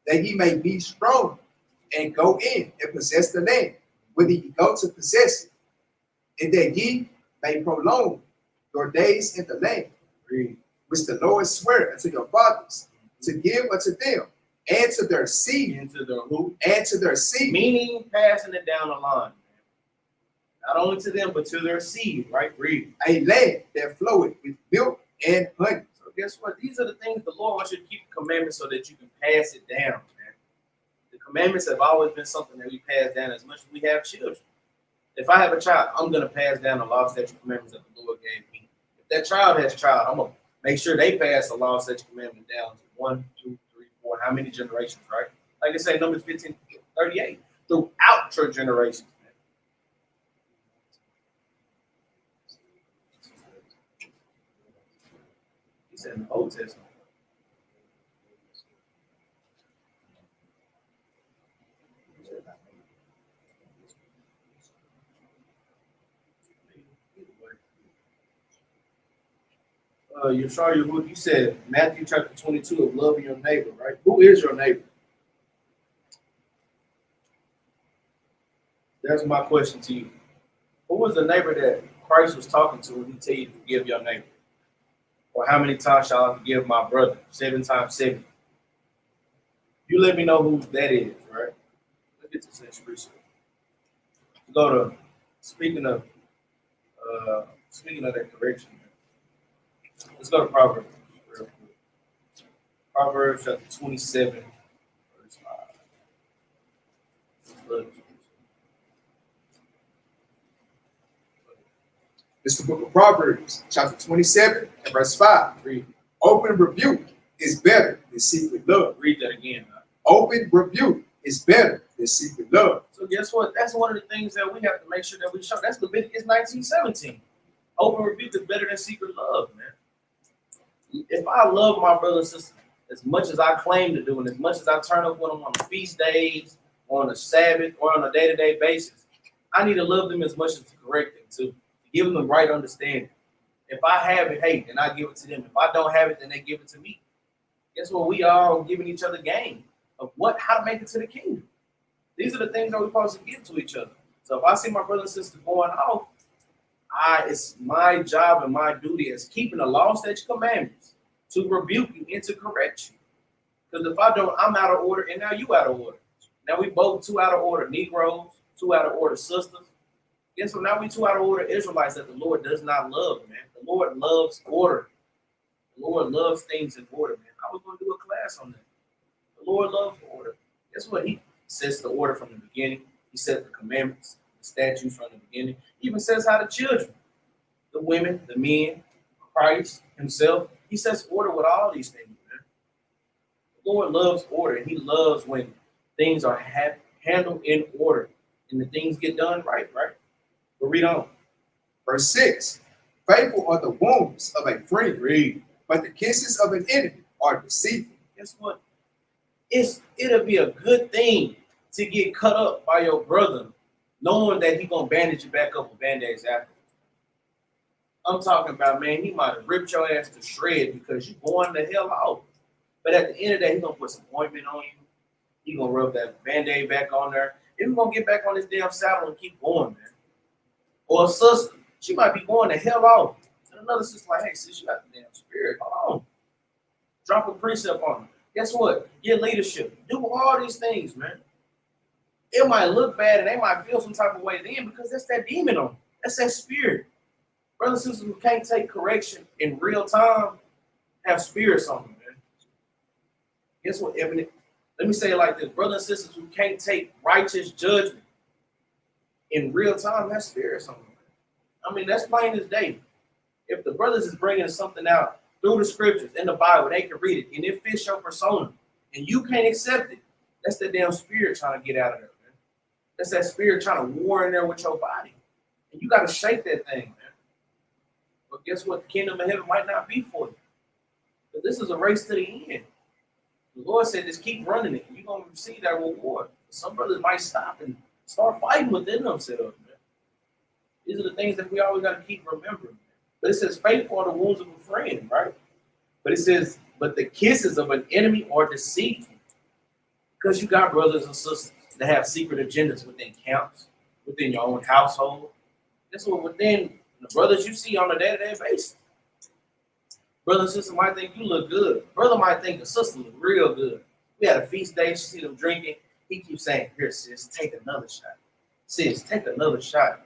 S2: that ye may be strong and go in and possess the land, whither ye go to possess it, and that ye may prolong your days in the land, which the Lord sware unto your fathers, to give unto them and to their seed,
S1: And to their who?
S2: and to their seed.
S1: Meaning passing it down the line. Not only to them, but to their seed, right? Read.
S2: A land that floweth with milk and honey.
S1: So But guess what? These are the things the Lord wants you to keep the commandments so that you can pass it down, man. The commandments have always been something that we pass down as much as we have children. If I have a child, I'm going to pass down the law, statute, commandments that the Lord gave me. If that child has a child, I'm going to make sure they pass the law, statute, commandment down to 1, 2, 3, 4, how many generations, right? Like I say, Numbers 15:38, throughout your generations. He said in the Old Testament. You said Matthew chapter 22 of loving your neighbor, right? Who is your neighbor? That's my question to you. Who was the neighbor that Christ was talking to when he told you to forgive your neighbor? Or how many times shall I forgive my brother? 7 times 70. You let me know who that is, right? Let's get to this next Go to speaking of that correction. Let's go to Proverbs. Proverbs chapter 27, verse 5.
S2: It's the book of Proverbs, chapter 27, and verse 5.
S1: Read.
S2: Open rebuke is better than secret love.
S1: Read that again. Huh?
S2: Open rebuke is better than secret love.
S1: So guess what? That's one of the things that we have to make sure that we show. That's Leviticus 19:17. Open rebuke is better than secret love, man. If I love my brother and sister as much as I claim to do, and as much as I turn up with them on the feast days, on the Sabbath, or on a day-to-day basis, I need to love them as much as to correct them too. Give them the right understanding. If I have it, hey, then I give it to them. If I don't have it, then they give it to me. Guess what? We all giving each other game of how to make it to the kingdom. These are the things that we're supposed to give to each other. So if I see my brother and sister going off, it's my job and my duty as keeping the law, statute, commandments to rebuke you and to correct you. Because if I don't, I'm out of order, and now you out of order. Now we both 2 out of order Negroes, 2 out of order sisters. Guess what? Now we 2 out of order Israelites that the Lord does not love, man. The Lord loves order. The Lord loves things in order, man. I was going to do a class on that. The Lord loves order. Guess what? He sets the order from the beginning. He sets the commandments, the statutes from the beginning. He even says how the children, the women, the men, Christ himself, he sets order with all these things, man. The Lord loves order, and he loves when things are handled in order and the things get done right? But read on.
S2: Verse 6. Faithful are the wounds of a friend,
S1: Read.
S2: but the kisses of an enemy are deceitful.
S1: Guess what? It'll be a good thing to get cut up by your brother, knowing that he's gonna bandage you back up with band-aids afterwards. I'm talking about, man, he might have ripped your ass to shreds because you going the hell out. But at the end of the day, he's gonna put some ointment on you. He's gonna rub that band-aid back on there. He's gonna get back on this damn saddle and keep going, man. Or a sister, she might be going the hell out. And another sister like, hey, sis, you got the damn spirit. Hold on. Drop a precept on her. Guess what? Get leadership. Do all these things, man. It might look bad and they might feel some type of way then because that's that demon on them. That's that spirit. Brothers and sisters who can't take correction in real time have spirits on them, man. Guess what, Ebony? Let me say it like this. Brothers and sisters who can't take righteous judgment in real time have spirits on them. I mean, that's plain as day. If the brothers is bringing something out through the scriptures in the Bible, they can read it, and it fits your persona, and you can't accept it. That's the damn spirit trying to get out of there, man. That's that spirit trying to war in there with your body. And you got to shake that thing, man. But guess what? The kingdom of heaven might not be for you. But this is a race to the end. The Lord said, just keep running it. You're going to receive that reward. Some brothers might stop and start fighting within themselves, man. These are the things that we always got to keep remembering. But it says, faithful are the wounds of a friend, right? But it says, but the kisses of an enemy are deceitful. Because you got brothers and sisters that have secret agendas within camps, within your own household. That's what within the brothers you see on a day-to-day basis. Brother and sister might think you look good. Brother might think the sister look real good. We had a feast day, she see them drinking. He keeps saying, here, sis, take another shot. Sis, take another shot.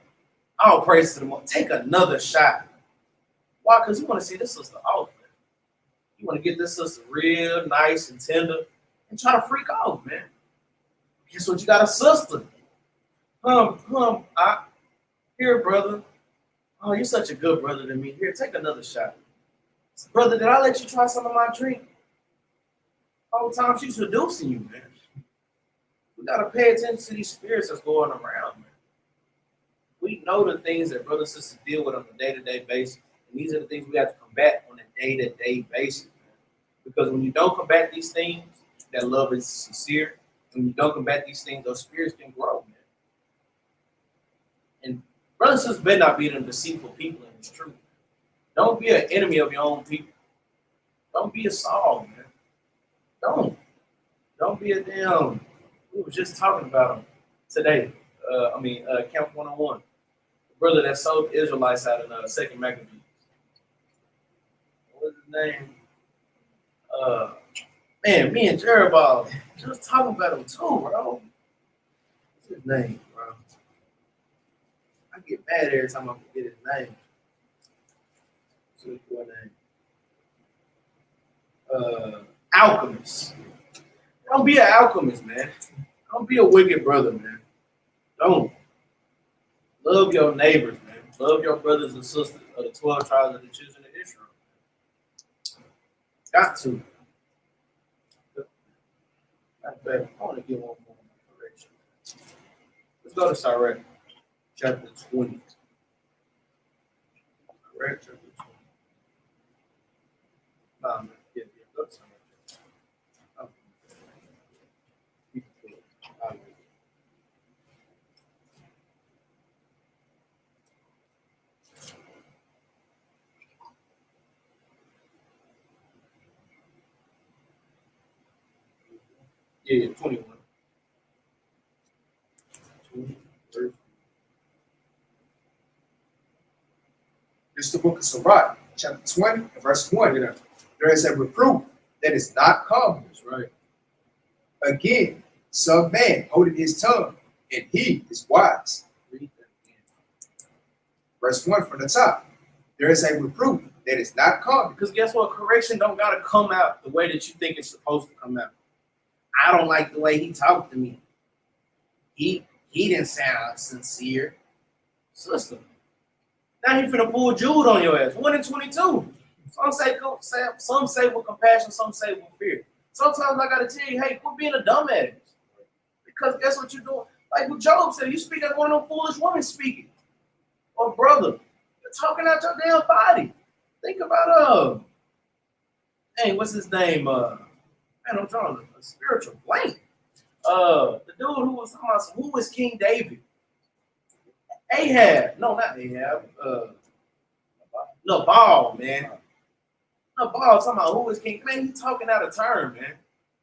S1: All praise to the Lord. Take another shot. Why? Because you want to see this sister off, man. You want to get this sister real nice and tender and try to freak off, man. Guess what? You got a sister. Here, brother. Oh, you're such a good brother to me. Here, take another shot. Brother, did I let you try some of my drink? All the time she's seducing you, man. We got to pay attention to these spirits that's going around, man. We know the things that brothers and sisters deal with on a day-to-day basis. And these are the things we have to combat on a day-to-day basis, man. Because when you don't combat these things, that love is sincere. When you don't combat these things, those spirits can grow, man. And brothers and sisters better not be them deceitful people in this truth. Don't be an enemy of your own people. Don't be a Saul, man. Don't be a damn. We were just talking about him today. Camp 101. The brother that sold the Israelites out in Second Maccabees. What was his name? Man, me and Jerubbaal just talking about him too, bro. What's his name, bro? I get mad every time I forget his name. What's his name? Alchemist. Don't be an alchemist, man. Don't be a wicked brother, man. Don't. Love your neighbors, man. Love your brothers and sisters of the 12 tribes of the children of Israel. Got to. Matter of fact, I want to give one more correction. Let's go to Sirach, chapter 20. Sirach, chapter 20. Go to Sirach. Yeah, 21. 20, verse.
S2: This is the book of Sirach, chapter 20, verse 1.
S1: Yeah.
S2: There is a reproof that is not common.
S1: That's right.
S2: Again, some man holding his tongue, and he is wise.
S1: Read that again.
S2: Verse 1 from the top. There is a reproof that is not common.
S1: Because guess what? Correction don't gotta come out the way that you think it's supposed to come out. I don't like the way he talked to me. He didn't sound sincere. Sister. Now he finna pull Jude on your ass. 1 and 22. Some say with compassion, some say with fear. Sometimes I gotta tell you, hey, quit being a dumbass. Because guess what you're doing? Like what Job said, you speak as one of them foolish women speaking. Or brother, you're talking out your damn body. Think about hey, what's his name? Man, I'm drawing a spiritual blank. The dude who was talking about who was King David? Ahab. No, not Ahab. Nabal, man. Nabal talking about who was King. Man, he talking out of turn, man.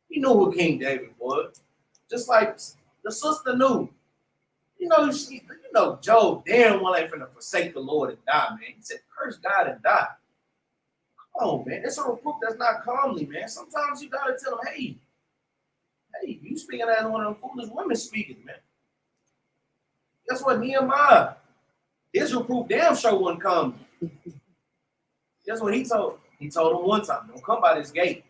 S1: He knew who King David was. Just like the sister knew. You know, Job damn well ain't finna forsake the Lord and die, man. He said, curse God and die. Come on, man. It's a reproof that's not calmly, man. Sometimes you gotta tell them, hey, you speaking as one of them foolish women speaking, man. Guess what, Nehemiah? His reproof damn sure wouldn't come. Guess what he told? He told him one time, don't come by this gate.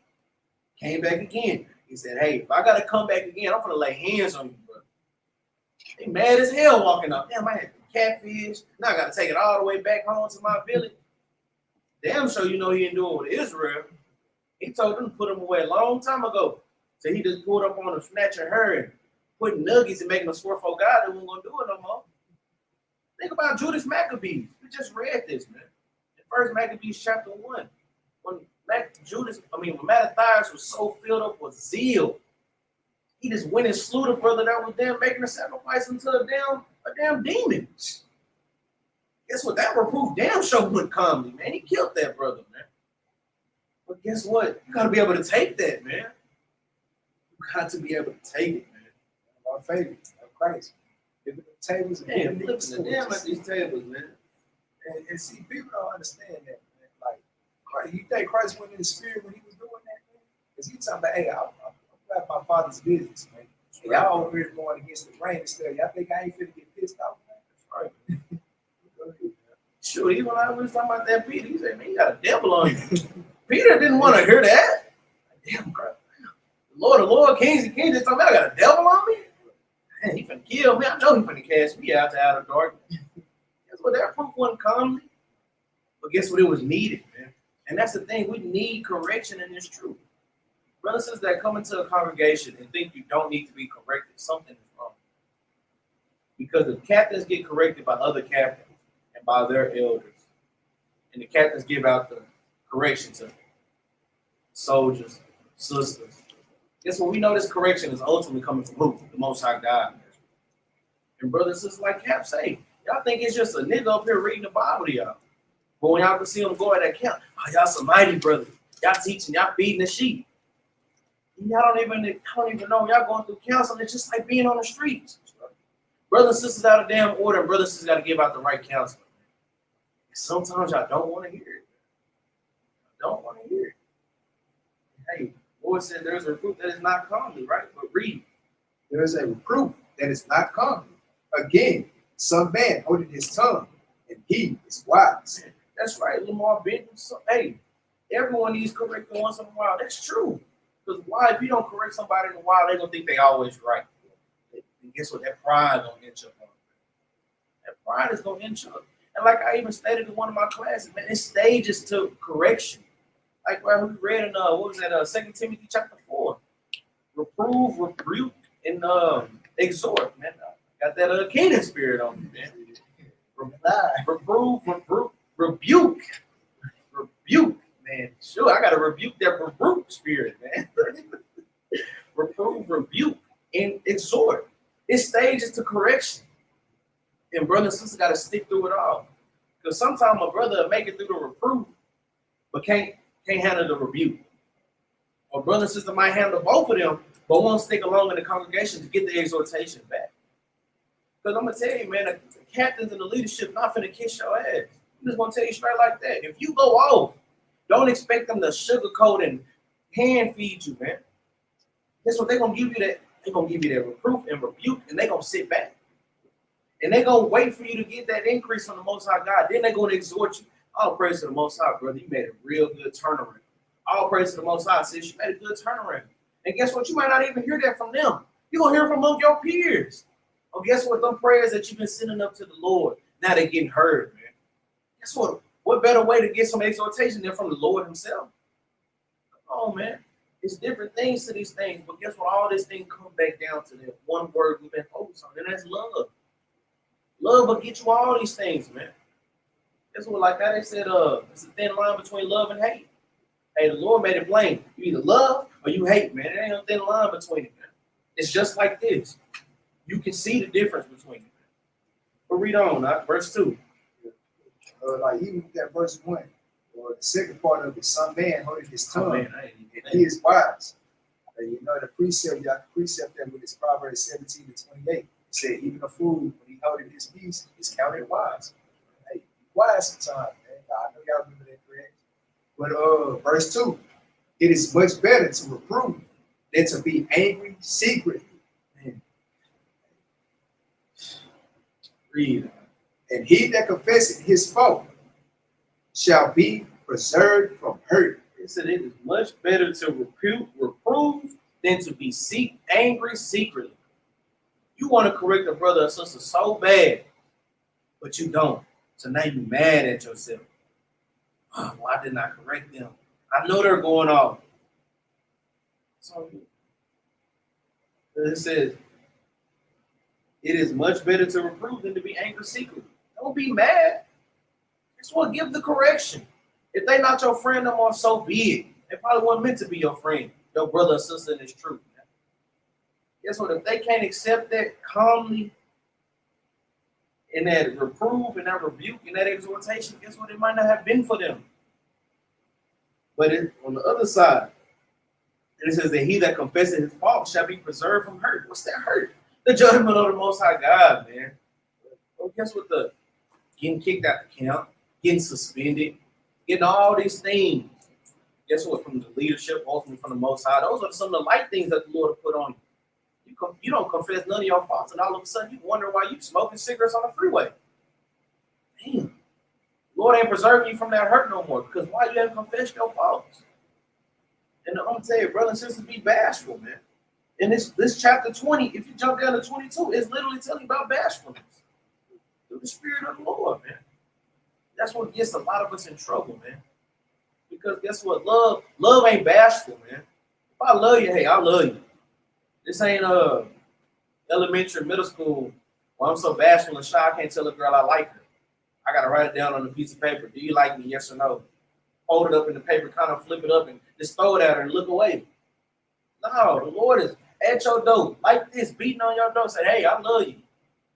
S1: Came back again. He said, hey, if I gotta come back again, I'm gonna lay hands on you, bro. They mad as hell walking up. Damn, I had the catfish. Now I gotta take it all the way back home to my village. Damn sure you know he didn't do it with Israel. He told them to put him away a long time ago. So he just pulled up on him, snatching her and putting nuggets and making a swear for God that we weren't gonna do it no more. Think about Judas Maccabees. We just read this, man. In First Maccabees chapter 1. When Mattathias was so filled up with zeal, he just went and slew the brother that was there making a sacrifice unto a damn demon. Guess what? That reproof damn sure wouldn't come, man. He killed that brother, man. But guess what? You gotta be able to take that, man. You got to be able to take it, man.
S2: Our favorite of Christ. Flipping the tables and
S1: Man, flipping the damn at these tables, man.
S2: And see, people don't understand that, man. Like, Christ, you think Christ went in the spirit when he was doing that, man? Because he talking about, hey, I'm about my father's business, man. And y'all over here going against the grain and stuff. Y'all think I ain't finna get pissed off, man? That's right.
S1: Sure, even when I was talking about that Peter, he said, man, you got a devil on you. Peter didn't want to hear that. Damn, bro. The Lord, kings and kings, just talking about I got a devil on me. Man, he finna kill me. I know he finna cast me out of darkness. Guess what? That proof wasn't comely. But guess what? It was needed, man. And that's the thing. We need correction in this truth. Brothers and sisters that come into a congregation and think you don't need to be corrected, something is wrong. Because the captains get corrected by other captains and by their elders. And the captains give out the correction to soldiers, sisters. Guess what? We know this correction is ultimately coming from who? The Most High God. And brothers and sisters like Capt say, y'all think it's just a nigga up here reading the Bible to y'all. But when y'all can see him go at that camp, oh, y'all some mighty brothers. Y'all teaching, y'all feeding the sheep. Y'all don't even know y'all going through counseling. It's just like being on the streets. Brothers and sisters out of damn order, and brothers and sisters got to give out the right counseling. And sometimes y'all don't want to hear it. Don't want to hear it. Hey, Lord said there's a reproof that is not comely, right? But read.
S2: There is a reproof that is not comely. Again, some man holding his tongue, and he is wise.
S1: That's right, Lamar Benton. So, hey, everyone needs correcting once in a while. That's true. Because why? If you don't correct somebody in a while, they're gonna think they always right. And guess what? That pride gonna inch up on them. That pride is gonna inch up. And like I even stated in one of my classes, man, it's stages to correction. Like where we read in what was that? 2 Timothy chapter 4. Reprove, rebuke, and exhort. Man, I got that Canaan spirit on me, man. Reprove, rebuke, man. Sure, I gotta rebuke that rebuke spirit, man. Reprove, rebuke, and exhort. It's stages to correction. And brothers and sisters gotta stick through it all. Because sometimes a brother will make it through the reproof, but can't handle the rebuke. Or brother and sister might handle both of them, but won't stick along in the congregation to get the exhortation back. Because I'm gonna tell you, man, the captains and the leadership not finna kiss your ass. I'm just gonna tell you straight like that. If you go off, don't expect them to sugarcoat and hand feed you, man. Guess what? They're gonna give you that. They're gonna give you that reproof and rebuke, and they're gonna sit back. And they're gonna wait for you to get that increase from the Most High God. Then they're gonna exhort you. All praise to the Most High, brother. You made a real good turnaround. All praise to the Most High, sis. You made a good turnaround. And guess what? You might not even hear that from them. You're gonna hear from among your peers. Oh, guess what? Them prayers that you've been sending up to the Lord, now they're getting heard, man. Guess what? What better way to get some exhortation than from the Lord himself? Come on, man. It's different things to these things, but guess what? All this thing comes back down to that one word we've been focused on, and that's love. Love will get you all these things, man. Guess what? Like that, they said, it's a thin line between love and hate. Hey, the Lord made it plain. You either love or you hate, man. There ain't no thin line between it, man. It's just like this. You can see the difference between it. But read on, verse 2.
S2: Like even with that verse 1, or the second part of it, some man holding his tongue, and he is wise. You know, the precept, y'all can precept that with his Proverbs 17 to 28. He said, even a fool, when he holding his peace, is counted wise. Hey, wise sometimes, man. I know y'all remember that correct. But verse 2, it is much better to reprove than to be angry secretly.
S1: Read.
S2: And he that confesseth his fault shall be preserved from hurt.
S1: It said it is much better to reprove than to be angry secretly. You want to correct a brother or sister so bad, but you don't. So now you're mad at yourself. Oh, why didn't I correct them? I know they're going off. So it says, it is much better to reprove than to be angry secretly. Don't be mad. Guess what? Give the correction. If they're not your friend no more, so be it. They probably weren't meant to be your friend, your brother or sister in this truth. Guess what? If they can't accept that calmly, in that reprove, and that rebuke, and that exhortation, guess what? It might not have been for them. But on the other side, it says that he that confesses his fault shall be preserved from hurt. What's that hurt? The judgment of the Most High God, man. Well, guess what? The getting kicked out the camp, getting suspended, getting all these things. Guess what? From the leadership, ultimately from the Most High, those are some of the light things that the Lord will put on you. You don't confess none of your faults, and all of a sudden you wonder why you smoking cigarettes on the freeway. Damn. The Lord ain't preserving you from that hurt no more because why you haven't confessed your faults? And I'm gonna tell you, brothers and sisters, be bashful, man. And this chapter 20, if you jump down to 22, it's literally telling you about bashfulness through the Spirit of the Lord, man. That's what gets a lot of us in trouble, man. Because guess what? Love ain't bashful, man. If I love you, hey, I love you. This ain't elementary, middle school. Well, I'm so bashful and shy, I can't tell a girl I like her. I gotta write it down on a piece of paper. Do you like me? Yes or no? Hold it up in the paper, kind of flip it up, and just throw it at her and look away. No, the Lord is at your door, like this, beating on your door, say, hey, I love you.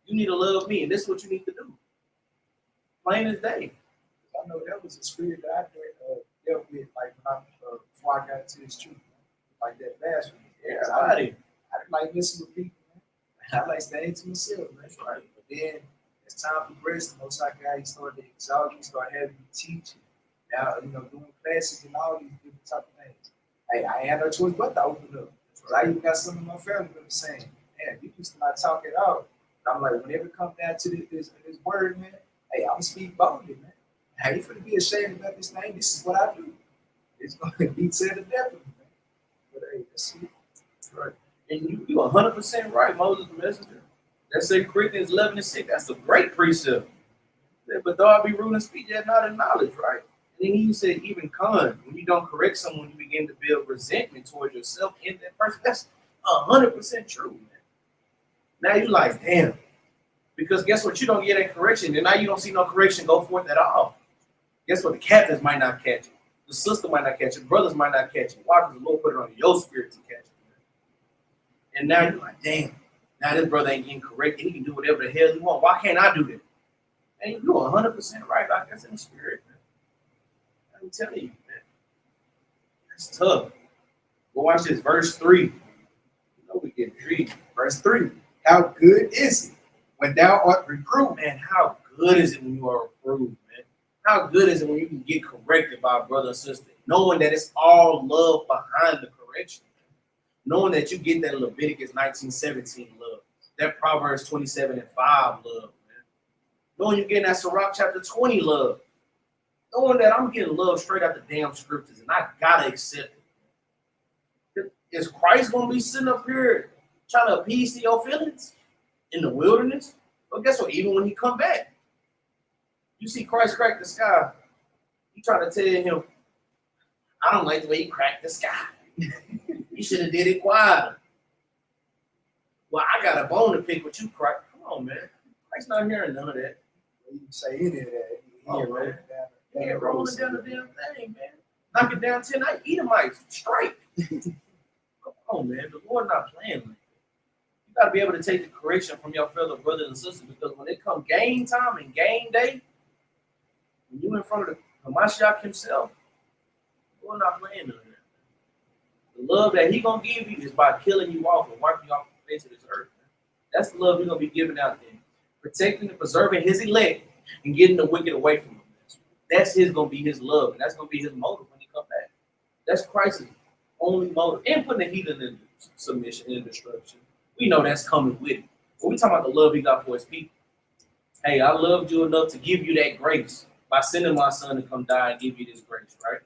S1: You need to love me, and this is what you need to do. Plain as day.
S2: I know that was a spirit that I dealt with, like when before I got into this truth, like that last one.
S1: Yeah,
S2: I didn't like messing with people, man. I like staying to myself, man.
S1: That's right.
S2: But then as time progressed, the Most High God, he started to exalt me, started having me teach. Now, doing classes and all these different type of things. Hey, I ain't had no choice but to open up. I even got some of my family members saying, man, you used to not talk at all. But I'm like, whenever it comes down to this word, man, hey, I'm speak boldly, man. How you finna be ashamed about this thing? This is what I do. It's gonna be to the death of me, man. But hey, that's it.
S1: Right. And you 100% right, Moses the messenger. That's 2 Corinthians 11:6. That's a great precept. But though I be rude in speech, yet not in knowledge, right? And then he said, even when you don't correct someone, you begin to build resentment towards yourself and that person. That's 100% true, man. Now you're like, damn. Because guess what? You don't get that correction. And now you don't see no correction go forth at all. Guess what? The captains might not catch it. The sister might not catch it. Brothers might not catch it. Why? Because the Lord put it on your spirit to catch it. Man. And now you're like, damn. Now this brother ain't getting corrected. He can do whatever the hell he wants. Why can't I do that? And you're 100% right. Like that's in the spirit, man. I'm telling you, man. That's tough. But watch this. Verse 3. You know we get intrigued.
S2: Verse 3. How good is it when thou art reproved?
S1: Man, how good is it when you are reproved, man? How good is it when you can get corrected by a brother or sister, knowing that it's all love behind the correction, knowing that you get that Leviticus 19:17 love, that Proverbs 27:5 love, man. Knowing you're getting that Sirach chapter 20 love, knowing that I'm getting love straight out the damn scriptures, and I gotta accept it. Is Christ gonna be sitting up here trying to appease to your feelings in the wilderness? Well, guess what? Even when he come back, you see Christ crack the sky. You try to tell him, I don't like the way he cracked the sky. You should have did it quieter. Well, I got a bone to pick with you, Christ. Come on, man. Christ's not hearing none of that.
S2: You can say any of that.
S1: He ain't rolling down the damn thing, man. Knock it down 10 Edomites straight. Come on, man. The Lord not playing with you. You got to be able to take the correction from your fellow brothers and sisters, because when it come game time and game day, when you in front of the Mashiach himself, the Lord not playing with that. The love that he going to give you is by killing you off and wiping you off the face of this earth, man. That's the love he's going to be giving out there. Protecting and preserving his elect and getting the wicked away from him. That's going to be his love, and that's going to be his motive when he come back. That's Christ's only motive. And putting the heathen in submission and destruction. We know that's coming with it. But we talking about the love he got for his people. Hey, I loved you enough to give you that grace by sending my son to come die and give you this grace, right?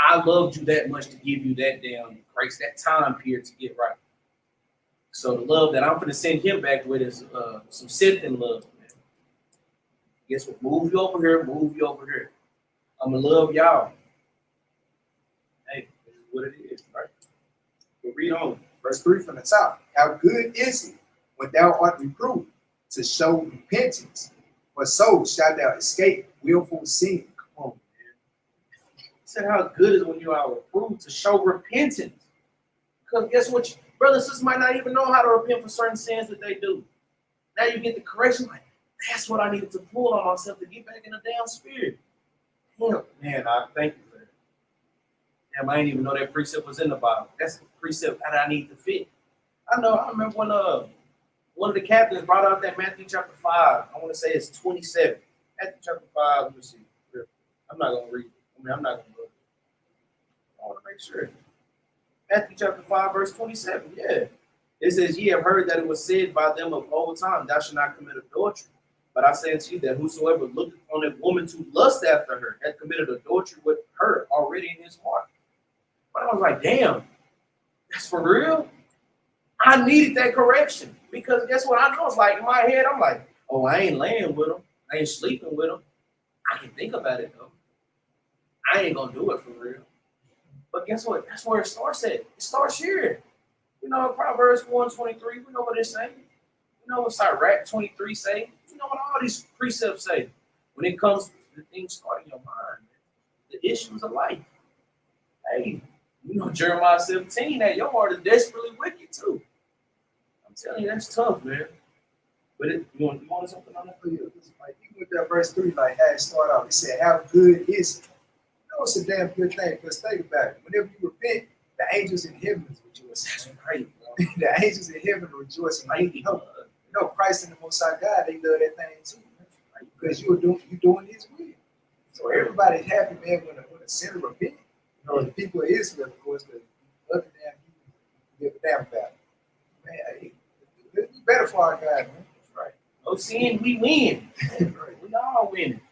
S1: I loved you that much to give you that damn grace, that time period to get right. So the love that I'm going to send him back with is some sifting love, man. Guess what? Move you over here, move you over here. I'm going to love y'all. Hey, this is what it is, right? We'll read on.
S2: Verse 3 from the top. How good is it when thou art reproved to show repentance? For so shalt thou escape willful sin. Come on, man.
S1: He said, how good is it when you are reproved to show repentance? Because guess what? Brothers and sisters might not even know how to repent for certain sins that they do. Now you get the correction, like, that's what I needed to pull on myself to get back in the damn spirit. Damn, man, I thank you for that. Damn, I didn't even know that precept was in the Bible. That's the precept that I need to fit. I remember when one of the captains brought out that Matthew chapter 5. I want to say it's 27. Matthew chapter 5, let me see. I'm not going to read it. I'm not going to look. I want to make sure. Matthew chapter 5, verse 27. Yeah. It says, ye have heard that it was said by them of old time, thou shalt not commit adultery. But I say unto you that whosoever looketh on a woman to lust after her hath committed adultery with her already in his heart. But I was like, damn, that's for real? I needed that correction. Because guess what? I know it's like in my head, I'm like, oh, I ain't laying with him. I ain't sleeping with him. I can think about it though. I ain't gonna do it for real. But guess what? That's where it starts at. It starts here. You know, Proverbs 1:23, we know what it's saying. You know what Sirach 23 say. You know what all these precepts say. When it comes to the things starting in your mind, the issues of life. Hey, you know Jeremiah 17, that your heart is desperately wicked too. I'm telling you, that's tough, man. But you want something on that?
S2: Like, even with that verse 3, like how it started off, it said, how good is it? You know, it's a damn good thing, because think about it. Whenever you repent, the angels in heaven is rejoicing.
S1: That's right, bro.
S2: The angels in heaven are rejoicing. You know, Christ and the Most High God, they love that thing too. Because you're doing his will. So everybody's happy, man, when a sinner repent. You know, the people of Israel, of course, the other damn people give a damn about it. Man, hey, it'd be better for our God, man.
S1: That's right. No sin, we win. We all winning.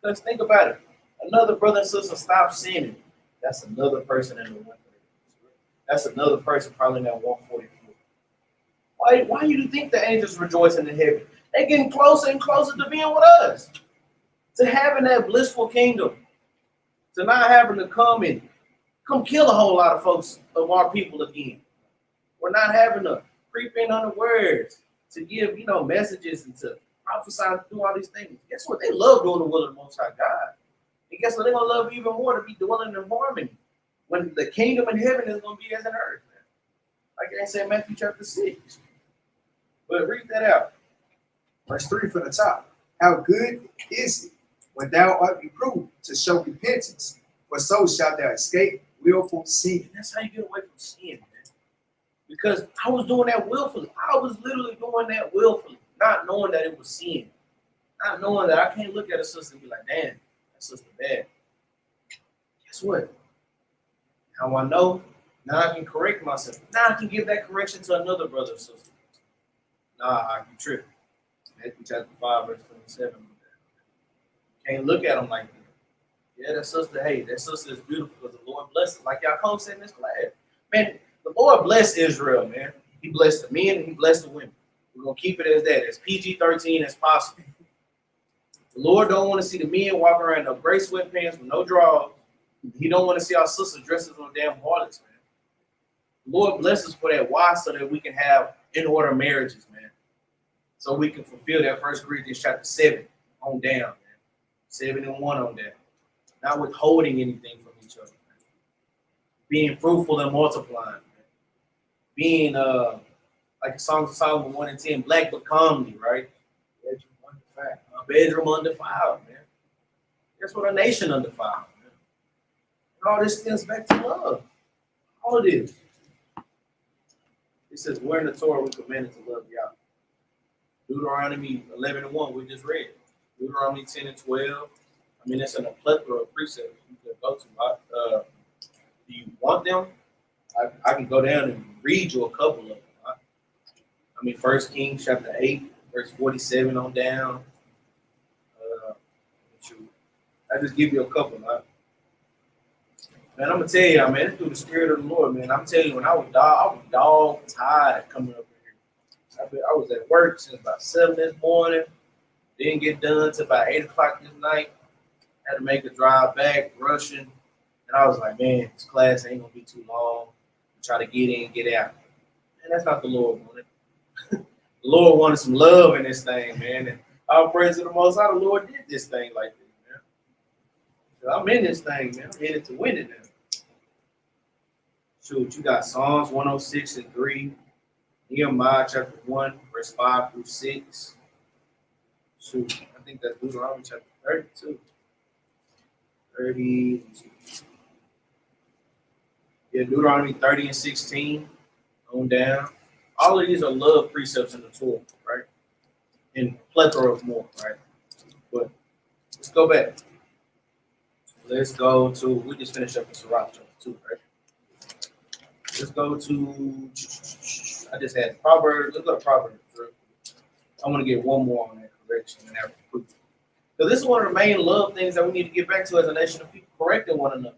S1: Because think about it. Another brother and sister stop sinning. That's another person in the 130. That's another person probably in that 144. Why do you think the angels rejoicing in heaven? They're getting closer and closer to being with us. To having that blissful kingdom. To not having to come kill a whole lot of folks of our people again. We're not having to creep in unawares to give, messages and to prophesy and do all these things. Guess what? They love doing the will of the Most High God. And guess what? They're going to love even more to be dwelling in harmony when the kingdom in heaven is going to be as in earth. Like I said, Matthew chapter 6. But read that out.
S2: Verse 3 from the top. How good is it when thou art reproved to show repentance, for so shalt thou escape willful sin.
S1: That's how you get away from sin, man. Because I was doing that willfully. I was literally doing that willfully, not knowing that it was sin. Not knowing that I can't look at a sister and be like, damn, that sister bad. Guess what? Now I know, now I can correct myself. Now I can give that correction to another brother or sister. Nah, I can trip. Matthew chapter 5, verse 27. Can't look at them like that. Yeah, that sister, hey, that sister is beautiful because the Lord blessed her. Like y'all said in this class. Man, the Lord blessed Israel, man. He blessed the men and he blessed the women. We're going to keep it as that, as PG-13 as possible. The Lord don't want to see the men walking around in no gray sweatpants with no drawers. He don't want to see our sisters dressed as no damn harlots, man. The Lord bless us for that. Why? So that we can have in order marriages, man. So we can fulfill that 1 Corinthians chapter 7 on down, man. 7 and 1 on down. Not withholding anything from each other, man. Being fruitful and multiplying, man. Being like the Songs of Solomon 1 and 10, black but comely, right? Bedroom undefiled. A bedroom undefiled, man. That's what a nation undefiled, man. And all this stems back to love. All it is. It says, we're in the Torah, we commanded to love Yahweh. Deuteronomy 11 and 1, we just read. Deuteronomy 10 and 12. I mean, it's in a plethora of precepts you can go to. Do you want them? I can go down and read you a couple of them. I mean, 1 Kings chapter 8, verse 47 on down. I just give you a couple. Man, I'm going to tell you, man, through the Spirit of the Lord, man. I'm telling you, when I was dog tired coming up here. I was at work since about 7 this morning. Didn't get done till about 8 o'clock this night. Had to make a drive back, rushing. And I was like, man, this class ain't going to be too long. Try to get in, get out. Man, that's not the Lord wanted. The Lord wanted some love in this thing, man. And all praise to the Most High, the Lord did this thing like this, man. So I'm in this thing, man. I'm in it to win it now. Shoot, you got Psalms 106 and 3. Nehemiah chapter 1, verse 5 through 6. Shoot, I think that's Deuteronomy chapter 32. 30. Yeah, Deuteronomy 30 and 16 on down. All of these are love precepts in the Torah, right? And plethora of more, right? But let's go back. Let's go to, we just finished up with Sirach chapter 2, right? Let's go to, I just had Proverbs. Let's go to Proverbs. I want to get one more on that correction and that reproof. Because this is one of the main love things that we need to get back to as a nation of people, correcting one another.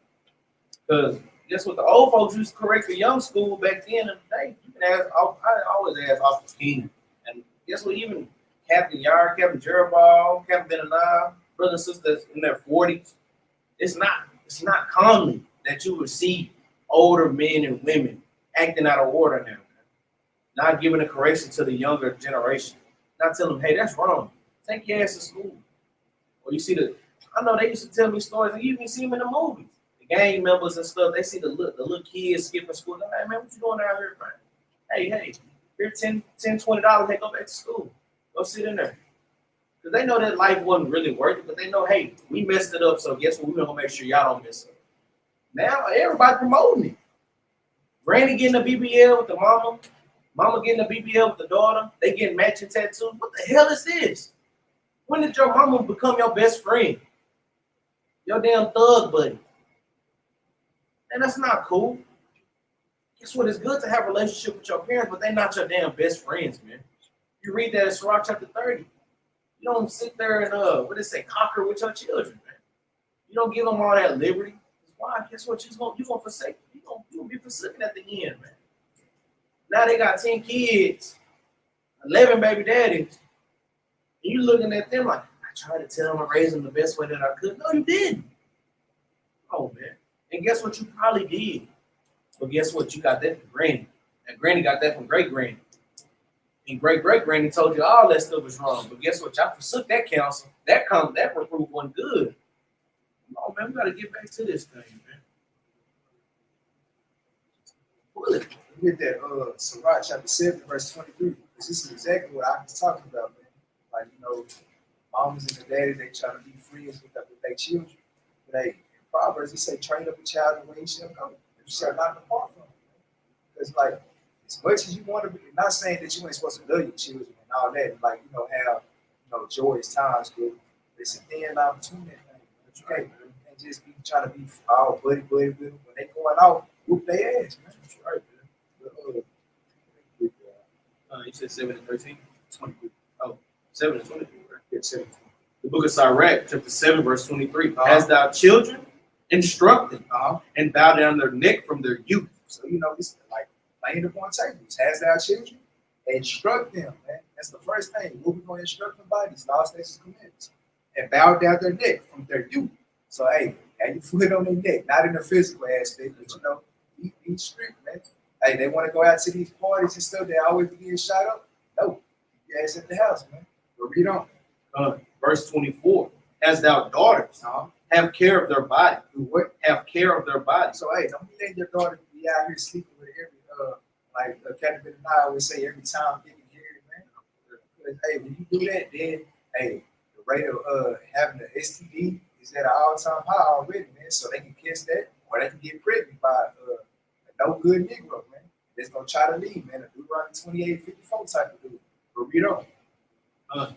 S1: Because guess what? The old folks used to correct the young school back then in the day. You can ask, I always ask off the king. And guess what? Even Captain Yard, Captain Jerubbaal, Captain Benaniyah, brothers and sisters in their 40s, it's not common that you would see older men and women acting out of order now. Not giving a correction to the younger generation. Not telling them, hey, that's wrong. Take your ass to school. Or you see I know they used to tell me stories, and you even see them in the movies. The gang members and stuff, they see the little kids skipping school. They're like, hey, man, what you doing out here, man? Hey, here's $10, $20. Hey, go back to school. Go sit in there. Because they know that life wasn't really worth it, but they know, hey, we messed it up, so guess what? We're going to make sure y'all don't mess up. Now, everybody promoting it. Granny getting a BBL with the mama. Mama getting a BBL with the daughter. They getting matching tattoos. What the hell is this? When did your mama become your best friend? Your damn thug buddy. And that's not cool. Guess what? It's good to have a relationship with your parents, but they're not your damn best friends, man. You read that in Sirach chapter 30. You don't sit there and conquer with your children, man. You don't give them all that liberty. Why? Guess what? You're gonna forsake. You're gonna be forsaken at the end, man. Now they got 10 kids, 11 baby daddies. And you looking at them like, I tried to tell them I raised them the best way that I could. No, you didn't. Oh, man. And guess what? You probably did. But guess what? You got that from Granny. And Granny got that from great-granny. And great-great-granny told you all that stuff was wrong. But guess what? Y'all forsook that counsel. That reproof wasn't good. Oh, man, we got to get back to this thing, man.
S2: Look at that, Sirach chapter 7, verse 23. Because this is exactly what I was talking about, man. Like, mamas and the daddies, they try to be friends with their children. But hey, in Proverbs, it say, train up a child in the way he shall go. You shall not depart from him. Because, like, as much as you want to be, not saying that you ain't supposed to love your children and all that, and like, have, joyous times, but there's a thin line between that thing. But you can't just be trying to be all buddy with them. When they going out, whoop their ass, man. That's right, man.
S1: You said 7 and 13? 23. Oh, 7 and 23, right?
S2: Yeah, 7.
S1: The book of Sirach, chapter 7, verse 23. As thou children, instruct them, and bow down their neck from their youth.
S2: So, it's like laying upon tables. As thou children, instruct them, man. That's the first thing. What we going to instruct them by? These laws, statutes, and commandments. And bow down their neck from their youth. So, hey, have your foot on their neck. Not in the physical aspect, but, be strict, man. Hey, they want to go out to these parties and stuff. They always be getting shot up. No, keep your ass at the house, man. But read on.
S1: Verse 24. As thou daughters, have care of their body.
S2: Do what?
S1: Have care of their body.
S2: So, hey, don't be letting your daughter be out here sleeping with every, Capt and I always say, every time getting carried, man. Because, hey, when you do that, then, hey, the rate of having an STD is at an all-time high already, man. So they can catch that, or they can get pregnant by a no good Negro, man. That's gonna try to leave, man. A Deuteronomy 28:54 type of dude. But read on.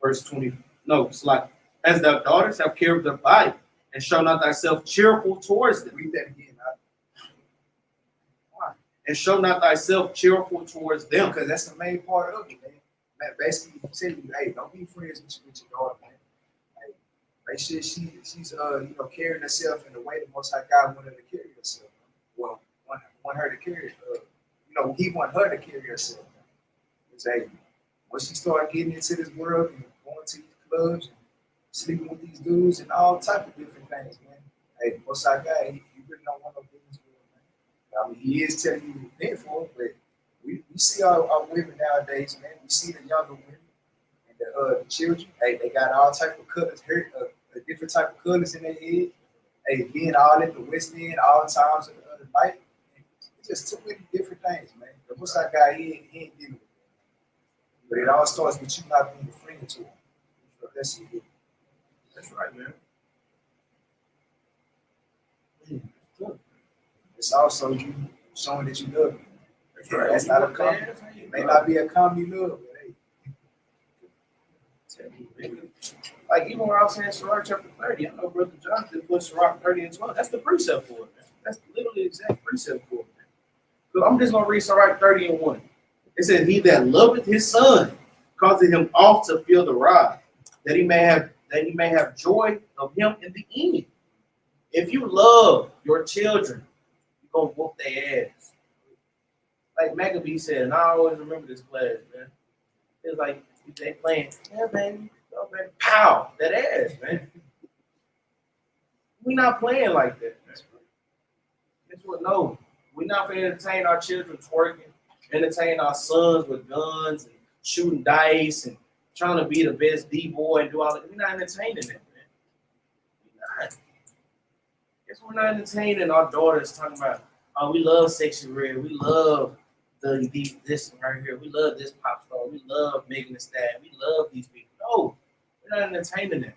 S1: Verse 20. No, it's like, as thy daughters have care of their body, and show not thyself cheerful towards them.
S2: Read that again. Why?
S1: And show not thyself cheerful towards them.
S2: Because that's the main part of it, man. Basically, tell you, hey, don't be friends with your daughter, man. Hey, make sure she's carrying herself in the way the Most High God wanted her to carry herself. Well, want her to carry, he want her to carry herself. Because, hey, once she start getting into this world and going to these clubs and sleeping with these dudes and all type of different things, man. Hey, Most High God, he really don't want no business with him, man. I mean, he is telling you to repent for it, but we see our women nowadays, man. We see the younger women and the children. Hey, they got all type of colors, different type of colors in their head. Hey, being all at the West End, all times of the night. It's just too many different things, man. The Most High God, he ain't dealing with it. But it all starts with you not being a friend to him. That's it.
S1: That's right, man.
S2: It's also you showing that you love him.
S1: That's right.
S2: That's not a comment. It may not be a comment you love, but hey.
S1: Like even when I was saying Sirach chapter 30, I know Brother Jonathan put Sirach 30 and 12. That's the precept for it, man. That's literally the exact precept for it, man. So I'm just gonna read Sirach 30 and 1. It says, he that loveth his son causing him oft to feel the rod, that he may have joy of him in the end. If you love your children, you're gonna whoop their ass. Like Maccabee said, and I always remember this class, man. It's like they playing, yeah, baby, go baby, pow, that ass, man. We not playing like that, man. Guess what? No, we're not gonna entertain our children twerking, entertain our sons with guns and shooting dice and trying to be the best D-boy and do all that. We're not entertaining that, man. We're not. Guess we're not entertaining our daughters talking about, oh, we love Sexy Red, we love this right here, we love this pop star, we love Megan Thee Stallion, we love these people. No, we're not entertaining that, man.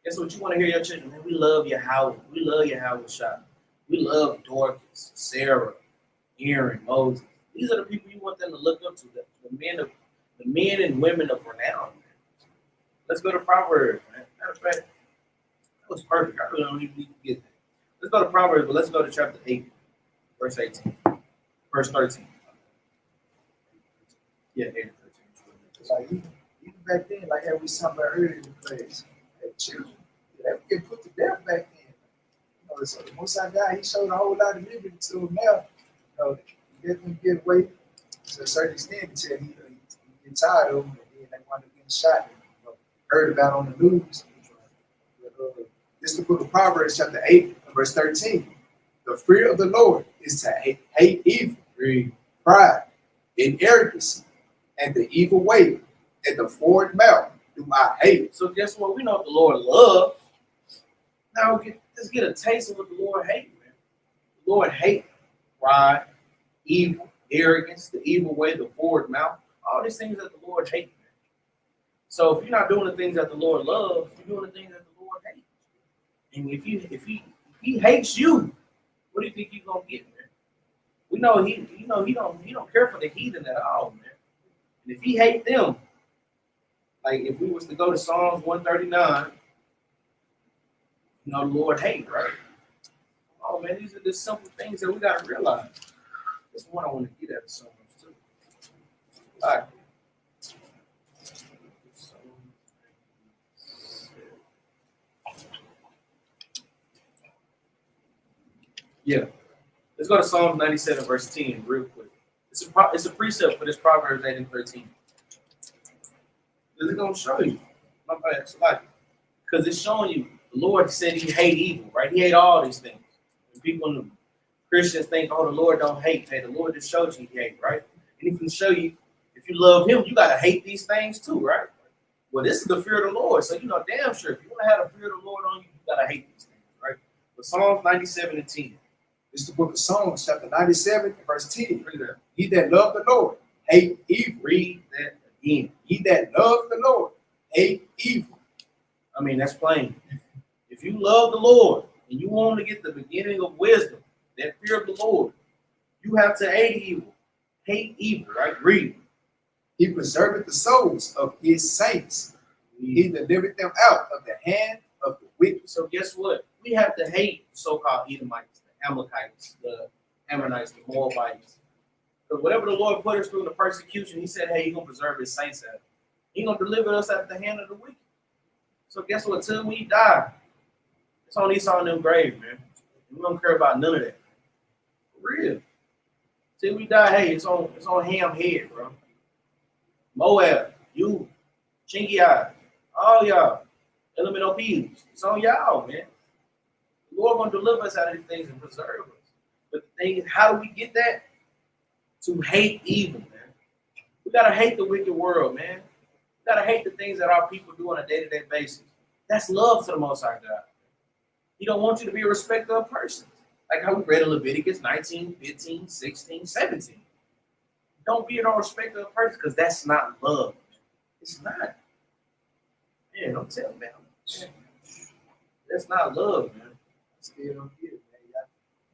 S1: Guess what you want to hear your children, man? We love your Howard. We love your Howard shop. We love Dorcas, Sarah, Aaron, Moses. These are the people you want them to look up to, the men and women of renown, man. Let's go to Proverbs, man. Matter of fact, that was perfect. I really don't even need to get that. Let's go to Proverbs, but let's go to chapter 8, verse 18. Verse 13. Yeah, 8 and 13.
S2: Like even back then, like how we was talking about earlier in the class, that children, they would get put to death back then. You know, so the Most High God, he showed a whole lot of liberty to them now. You know, he let them get away to a certain extent until he get tired of them, and then they wound up getting shot. And, you know, heard about on the news. This is the book of Proverbs, chapter 8, verse 13. The fear of the Lord is to hate evil, pride, and arrogancy, and the evil way, and the forward mouth do I hate.
S1: So guess what? We know what the Lord loves. Now let's get a taste of what the Lord hates, man. The Lord hates pride, evil, arrogance, the evil way, the forward mouth, all these things that the Lord hates, man. So if you're not doing the things that the Lord loves, you're doing the things that the Lord hates. And if he hates you, what do you think you're gonna get, man? We know he don't care for the heathen at all, man. And if he hates them, like if we was to go to Psalms 139, you know, the Lord hate, right? Oh man, these are the simple things that we gotta realize. That's one I want to get at so much too. All right. Yeah. Let's go to Psalm 97, verse 10, real quick. It's a precept for this Proverbs 8 and 13. It's gonna show you. My bad, it's like, because it's showing you the Lord said he hate evil, right? He hate all these things. And people, Christians think, oh, the Lord don't hate. Hey, the Lord just showed you he hate, right? And he can show you, if you love him, you gotta hate these things too, right? Well, this is the fear of the Lord. So you know damn sure if you want to have the fear of the Lord on you, you gotta hate these things, right? But Psalms 97 and 10.
S2: This is the book of Psalms, chapter 97, verse 10. He that love the Lord, hate evil.
S1: Read that again.
S2: He that love the Lord, hate evil.
S1: I mean, that's plain. If you love the Lord and you want to get the beginning of wisdom, that fear of the Lord, you have to hate evil, right? Read.
S2: He preserveth the souls of his saints. He delivered them out of the hand of the wicked.
S1: So guess what? We have to hate so-called Edomites, the Amalekites, the Ammonites, the Moabites. Because whatever the Lord put us through in the persecution, he said, hey, he's going to preserve his saints out. He's going to deliver us out of the hand of the wicked. So guess what? Till we die, it's on Esau and them grave, man. We don't care about none of that. For real. Till we die, hey, it's on Ham head, bro. Moab, you, Chinky Eyes, all y'all, elemental peas. It's on y'all, man. The Lord gonna deliver us out of these things and preserve us. But the thing is, how do we get that? To hate evil, man. We gotta hate the wicked world, man. We gotta hate the things that our people do on a day-to-day basis. That's love to the Most High God. He don't want you to be a respecter of persons. Like how we read in Leviticus 19, 15, 16, 17. Don't be no respecter of persons because that's not love. It's not. Yeah, don't tell me, man. That's not love, man.
S2: Still don't get it, man.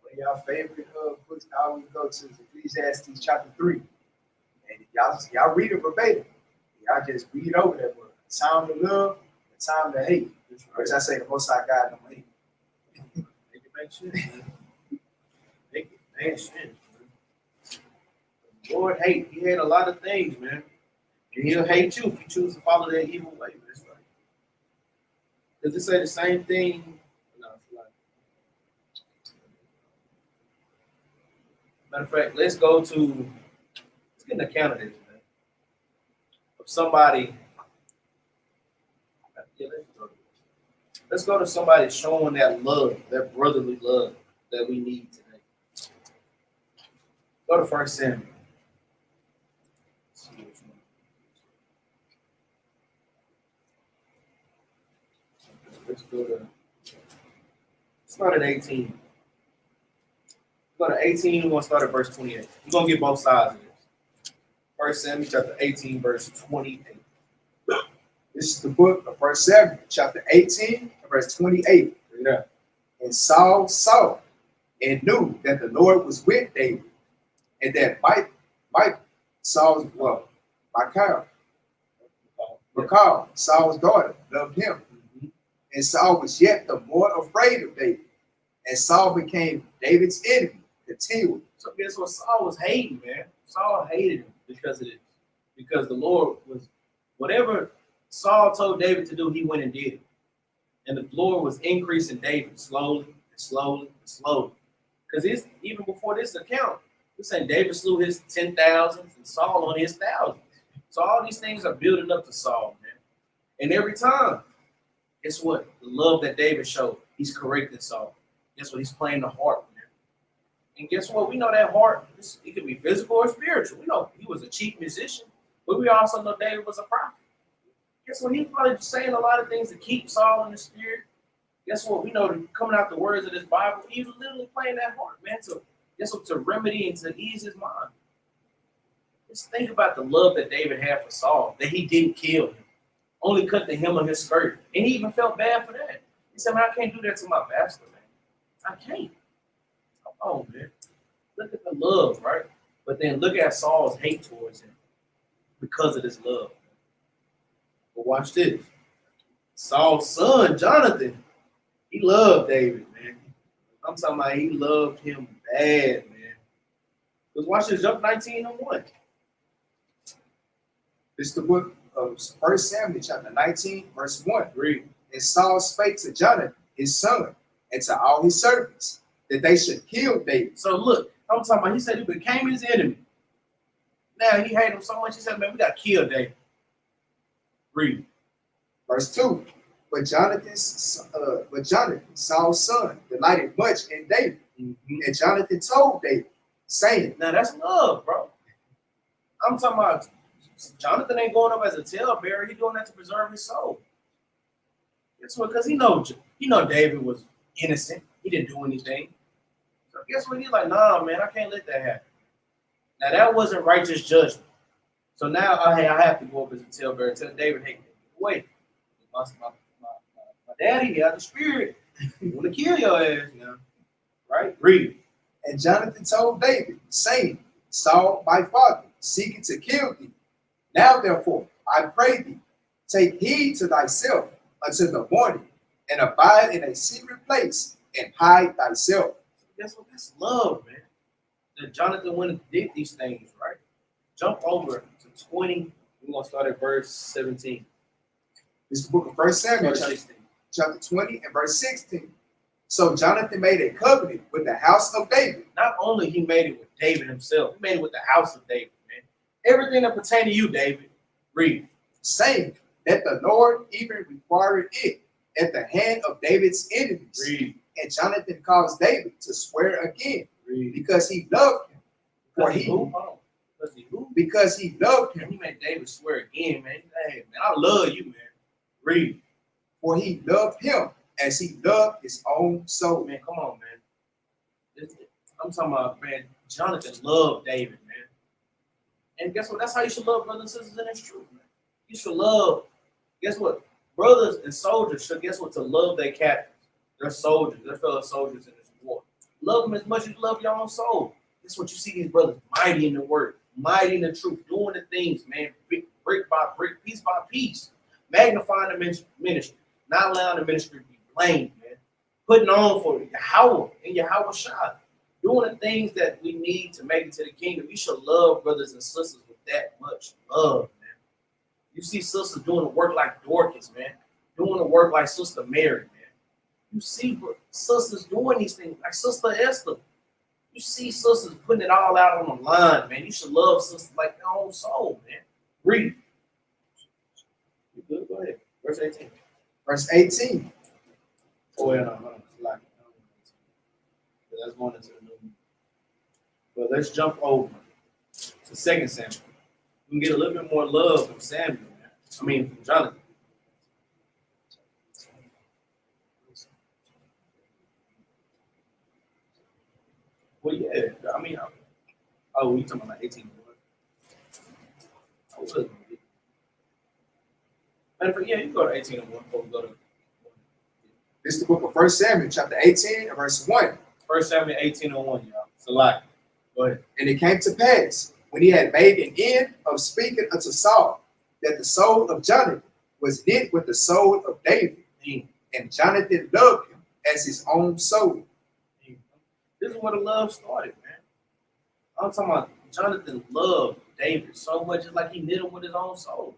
S2: One of y'all favorite books I always go to is Ecclesiastes chapter 3. And y'all read it verbatim. Y'all just read over that book. The time to love, the time to hate. Which I say the Most High God don't hate.
S1: Make it make sense, man. Make it make sense, man. Lord hate. He hate a lot of things, man. And he'll hate you if you choose to follow that evil way. That's right. Does it say the same thing? No, it's not. Matter of fact, let's get an account of this, man. Of somebody. Yeah, let's go to somebody showing that love, that brotherly love that we need today. Go to 1 Samuel. Let's go to, start at 18. Go to 18, we're going to start at verse 28. We're going to get both sides of this. 1 Samuel chapter 18, verse 28.
S2: This is the book of 1 Samuel, chapter 18, verse 28.
S1: Yeah.
S2: And Saul saw and knew that the Lord was with David, and that Michal, Saul's daughter, loved him. And Saul was yet the more afraid of David. And Saul became David's enemy continually.
S1: So guess what? Saul was hating, man. Saul hated him because of this. Because the Lord was, whatever Saul told David to do, he went and did it. And the Lord was increasing David slowly and slowly and slowly. Because even before this account, we're saying David slew his 10,000s and Saul on his thousands. So all these things are building up to Saul, man. And every time, guess what? The love that David showed, he's correcting Saul. Guess what? He's playing the harp, man. And guess what? We know that harp, it could be physical or spiritual. We know he was a chief musician, but we also know David was a prophet. Guess what? He's probably saying a lot of things to keep Saul in the spirit. Guess what? We know that coming out the words of this Bible, he was literally playing that harp, man, to remedy and to ease his mind. Just think about the love that David had for Saul, that he didn't kill him, only cut the hem of his skirt. And he even felt bad for that. He said, man, I can't do that to my bastard, man. I can't. Come on, man. Look at the love, right? But then look at Saul's hate towards him because of this love. But watch this. Saul's son, Jonathan, he loved David, man. I'm talking about he loved him bad, man. Because watch this, jump 19:1.
S2: This is the book of 1 Samuel, chapter 19, verse 1.
S1: Read.
S2: And Saul spake to Jonathan, his son, and to all his servants, that they should kill David.
S1: So look, I'm talking about, he said he became his enemy. Now he hated him so much, he said, man, we got to kill David. Read.
S2: Verse 2. But Jonathan, Saul's son, delighted much in David. And Jonathan told David, saying,
S1: now that's love, bro. I'm talking about Jonathan ain't going up as a talebearer. He's doing that to preserve his soul. Guess what? Because he know David was innocent. He didn't do anything. So guess what? He's like, nah, man, I can't let that happen. Now that wasn't righteous judgment. So now I have to go up as a talebearer. Tell David, hey, wait, my daddy got the spirit. He want to kill your ass now, right? Read.
S2: And Jonathan told David, saying, Saul, my father, seeking to kill thee. Now, therefore, I pray thee, take heed to thyself until the morning, and abide in a secret place, and hide thyself.
S1: Guess what? That's love, man. That Jonathan went and did these things, right? Jump over to 20. We're going to start at verse 17.
S2: This is the book of 1 Samuel, chapter 20 and verse 16. So Jonathan made a covenant with the house of David.
S1: Not only he made it with David himself, he made it with the house of David, man. Everything that pertained to you, David, read.
S2: Saying that the Lord even required it at the hand of David's enemies.
S1: Read.
S2: And Jonathan caused David to swear again.
S1: Read.
S2: Because he loved him. Because he loved him.
S1: He made David swear again, man. Hey, man, I love you, man. Read.
S2: For he loved him as he loved his own soul.
S1: Man, come on, man. I'm talking about, man, Jonathan loved David, man. And guess what? That's how you should love brothers and sisters in this truth, man. You should love, guess what? Brothers and soldiers should, guess what? To love their captains, their soldiers, their fellow soldiers in this war. Love them as much as you love your own soul. That's what you see these brothers, mighty in the word, mighty in the truth, doing the things, man, brick by brick, piece by piece, magnifying the ministry, not allowing the ministry to be blamed, man, putting on for Yahweh and Yahweh Shah, doing the things that we need to make it to the kingdom. We should love brothers and sisters with that much love, man. You see sisters doing the work like Dorcas, man. Doing the work like Sister Mary, man. You see sisters doing these things like Sister Esther. You see sisters putting it all out on the line, man. You should love sisters like your own soul, man. Read. You good? Go ahead. Verse 18.
S2: Verse 18.
S1: Oh, yeah, no. Let's go into the new. But let's jump over to 2 Samuel. We can get a little bit more love from Samuel, man. I mean, from Jonathan. Well, yeah. I mean, oh, you talking about like 18? I was. Matter of fact, yeah, you go to 18 and 1 before we go to.
S2: This is the book of 1 Samuel, chapter 18, and verse 1.
S1: 1 Samuel 18 and 1, y'all. It's a lot. Go ahead.
S2: And it came to pass, when he had made an end of speaking unto Saul, that the soul of Jonathan was knit with the soul of David, and Jonathan loved him as his own soul.
S1: This is where the love started, man. I'm talking about Jonathan loved David so much, it's like he knit him with his own soul.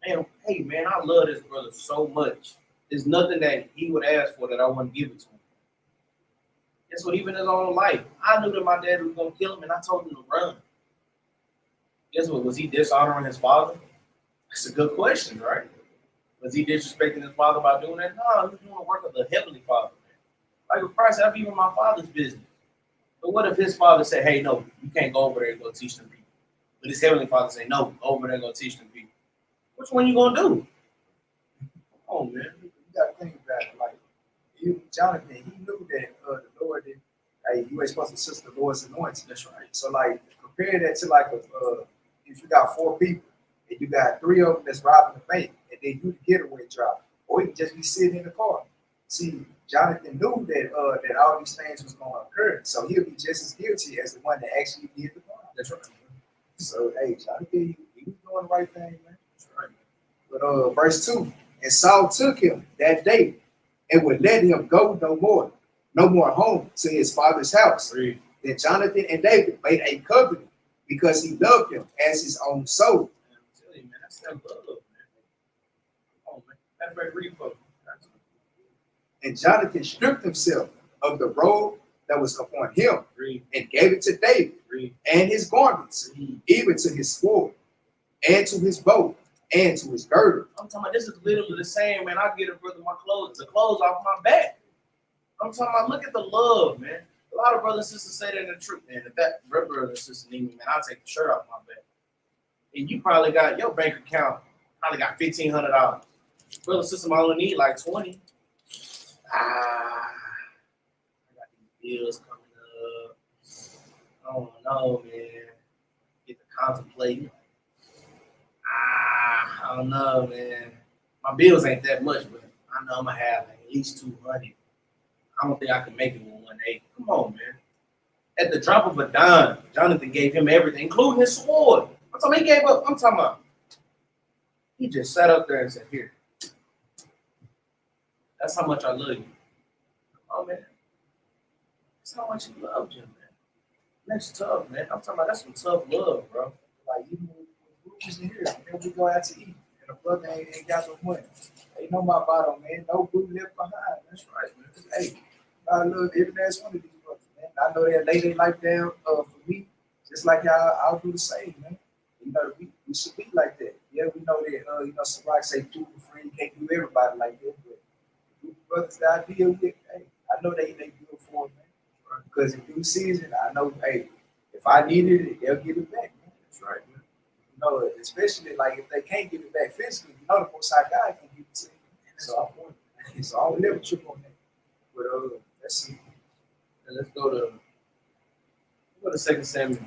S1: Man, hey, man, I love this brother so much. There's nothing that he would ask for that I wouldn't give it to him. Guess what? Even in his own life, I knew that my dad was going to kill him, and I told him to run. Guess what? Was he dishonoring his father? That's a good question, right? Was he disrespecting his father by doing that? No, he was doing the work of the heavenly Father. Like with Christ, that'd be even my father's business. But what if his father said, hey, no, you can't go over there and go teach them people? But his heavenly Father say, no, go over there and go teach them people. Which one you going to do? Oh, man.
S2: You got to think about it. Like, Jonathan, he knew that the Lord did. Hey, you ain't supposed to assist the Lord's anointing. That's right. So, like, compare that to like if you got 4 people and you got 3 of them that's robbing the bank, and then you the getaway driver, or you can just be sitting in the car. See, Jonathan knew that that all these things was going to occur, so he'll be just as guilty as the one that actually did the crime. That's right. So, hey, Jonathan, he was doing the right thing, man. That's right. But verse 2, and Saul took him that day and would let him go no more home to his father's house. Read. Then Jonathan and David made a covenant because he loved him as his own soul.
S1: Man, I'm telling you, man, that's that love, man. Oh, man. That's very read for me.
S2: And Jonathan stripped himself of the robe that was upon him
S1: Read.
S2: And gave it to David
S1: Read.
S2: and his garments, even to his sword and to his bow and to his girdle.
S1: I'm talking about this is literally the same, man. I get a brother the clothes off my back. I'm talking about look at the love, man. A lot of brothers and sisters say that in the truth, man. If that brother and sister need me, man, I'll take the shirt off my back. And you probably got your bank account, probably got $1,500. Brother and sister might only need like 20. I got these bills coming up. I don't know, man. Get to contemplate. I don't know, man. My bills ain't that much, but I know I'm gonna have like at least 200. I don't think I can make it with 180. Come on, man. At the drop of a dime, Jonathan gave him everything, including his sword. I'm talking about he gave up. I'm talking about he just sat up there and said, here. That's how much I love you. Oh, man. That's how much he loved you, man. That's tough, man. I'm talking about that's some tough love, bro.
S2: Like, even when we was in here, then we go out to eat, and the brother ain't got no money. Ain't no my bottle, man. No food left behind. That's right, man. Hey, I love every last one of these brothers, man. I know they lay their life down for me, just like I'll do the same, man. You know, we should be like that. Yeah, we know that, some rock say do the free, you can't do everybody like that, but the brothers that I deal with, hey, I know they good for it, man. Because in due season, I know, hey, if I needed it, they'll give it back, man. That's right, man. You know, especially like if they can't give it back physically, you know, the Most High God can give it to you. So I'll never trip on that. But let's see.
S1: And let's go to 2 Samuel,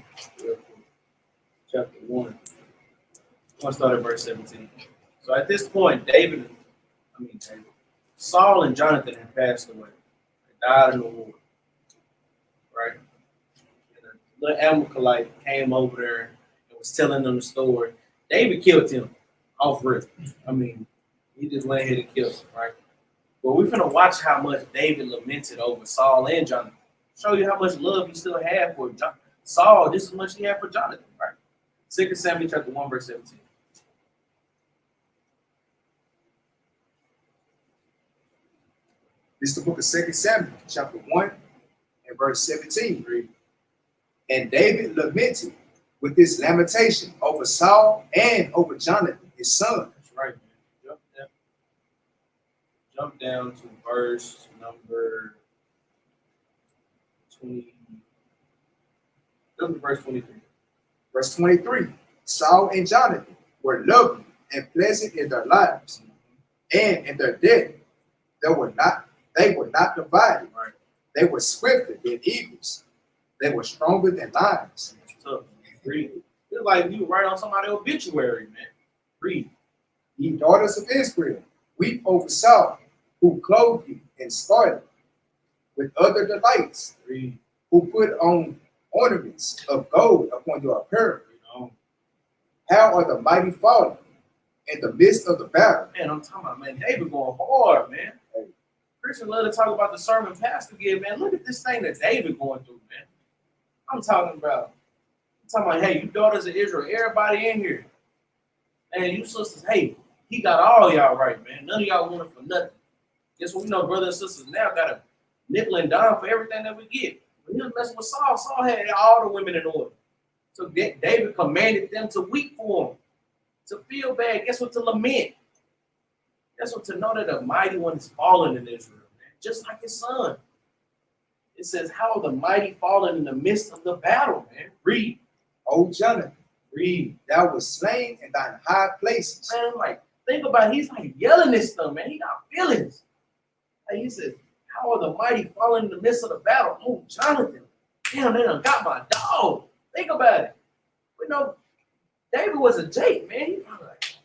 S1: chapter 1. I'm gonna start at verse 17. So at this point, Saul and Jonathan had passed away. They died in the war. Right? And a little Amalekite came over there and was telling them the story. David killed him off rip. He just went ahead and killed him, right? But we're gonna watch how much David lamented over Saul and Jonathan. Show you how much love he still had for Saul, just as much he had for Jonathan, right? 2 Samuel chapter 1, verse 17.
S2: This is the book of 2 Samuel, chapter 1 and verse 17. And David lamented with this lamentation over Saul and over Jonathan, his son.
S1: That's right, man. Jump down to verse number 20. Look at verse 23.
S2: Verse 23. Saul and Jonathan were lovely and pleasant in their lives, and in their death they were not divided.
S1: Right.
S2: They were swifter than eagles. They were stronger than lions.
S1: It's tough. Read. It's like you write on somebody's obituary, man. Read.
S2: Ye daughters of Israel, weep over Saul, who clothed you in scarlet with other delights,
S1: Read.
S2: who put on ornaments of gold upon your apparel.
S1: You know.
S2: How are the mighty fallen in the midst of the battle?
S1: Man, I'm talking about, man, David going hard, man. Christians love to talk about the sermon pastor give, man. Look at this thing that David going through, man. I'm talking about, hey, you daughters of Israel, everybody in here. And you sisters, hey, he got all y'all right, man. None of y'all want it for nothing. Guess what? We know brothers and sisters now got a nickel and dime for everything that we get. When he was messing with Saul, Saul had all the women in order. So David commanded them to weep for him, to feel bad. Guess what? To lament. Guess what? To know that the mighty one is fallen in Israel, man, just like his son. It says, how are the mighty fallen in the midst of the battle, man? Read.
S2: O Jonathan,
S1: Read.
S2: thou was slain in thine high places.
S1: Man, like, think about it. He's like yelling this stuff, man. He got feelings. Like he says, how are the mighty fallen in the midst of the battle? Oh, Jonathan. Damn, they done got my dog. Think about it. You know, David was a Jake, man. He probably like,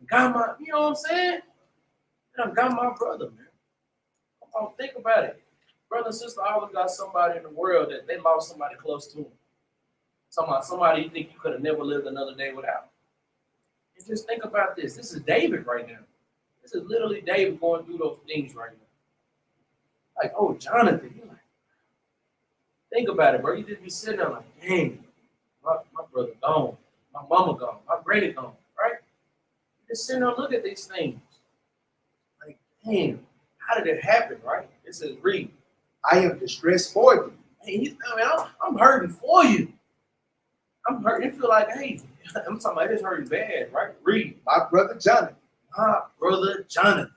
S1: got my, you know what I'm saying? I got my brother, man. Come on, think about it. Brother and sister always got somebody in the world that they lost somebody close to them. Somebody you think you could have never lived another day without. And just think about this. This is David right now. This is literally David going through those things right now. Like, oh, Jonathan. You're like, think about it, bro. You just be sitting there like, dang, my brother gone. My mama gone. My granny gone, right? You just sitting there and look at these things. Like, damn, how did it happen, right? It says, read.
S2: I am distressed for thee.
S1: Hey, I'm hurting for you. I'm hurting. It feel like, hey, I'm talking about this hurting bad, right? Read.
S2: My brother Jonathan.
S1: My brother Jonathan.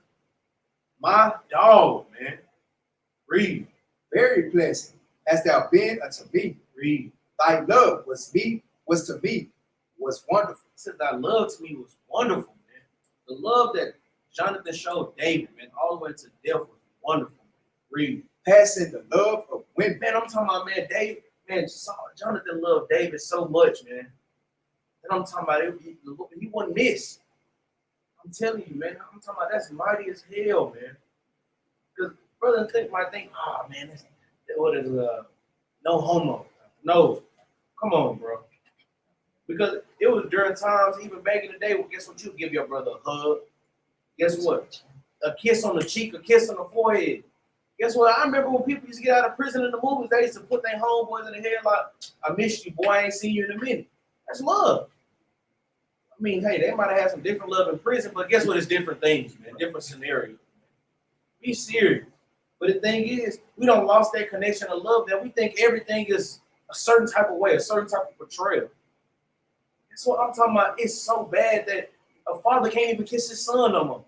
S1: My dog, man. Read.
S2: Very pleasant hast thou been unto me.
S1: Read.
S2: Thy love was to me wonderful.
S1: It said thy love to me was wonderful, man. The love that Jonathan showed David, man, all the way to death was wonderful. Read.
S2: Passing the love of women.
S1: Man, I'm talking about, man, David, man, Jonathan loved David so much, man. And I'm talking about he wouldn't miss. I'm telling you, man, I'm talking about that's mighty as hell, man. Because brothers might think, oh man, what is no homo. No. Come on, bro. Because it was during times, even back in the day, well, guess what? You give your brother a hug. Guess what? A kiss on the cheek, a kiss on the forehead. Guess what? I remember when people used to get out of prison in the movies, they used to put their homeboys in the head like, I miss you, boy, I ain't seen you in a minute. That's love. I mean, hey, they might have had some different love in prison, but guess what? It's different things, man, different scenarios. Be serious. But the thing is, we don't lost that connection of love that we think everything is a certain type of way, a certain type of portrayal. That's what I'm talking about. It's so bad that a father can't even kiss his son no more.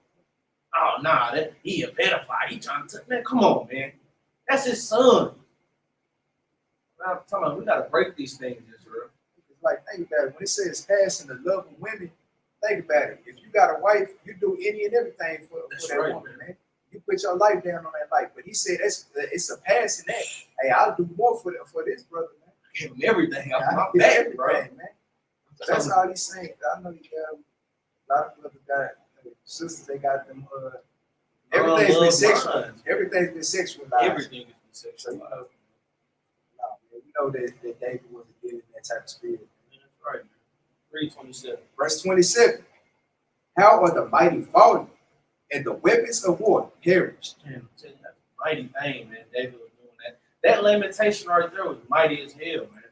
S1: Oh, nah, he a pedophile. He trying to, man, come on, man. That's his son. I'm talking about, we got to break these things, Israel.
S2: It's like, think about it. When it says passing the love of women, think about it. If you got a wife, you do any and everything for that
S1: right,
S2: woman, man. You put your life down on that life. But he said it's a passing that. Hey, I'll do more for this brother, man.
S1: Give him everything.
S2: I'll
S1: I'm
S2: give
S1: back,
S2: everything,
S1: bro.
S2: man. So that's all he's saying. I know he got a lot of brothers got sisters. They got them. Everything's been sexual. Everything's been sexualized.
S1: Everything is been
S2: So,
S1: sexualized.
S2: we know that David wasn't given that type of spirit.
S1: That's right. 3:27.
S2: Verse 27. How are the mighty fallen, and the weapons of war perished?
S1: Damn, that's a mighty thing, man. David was doing that. That lamentation right there was mighty as hell, man.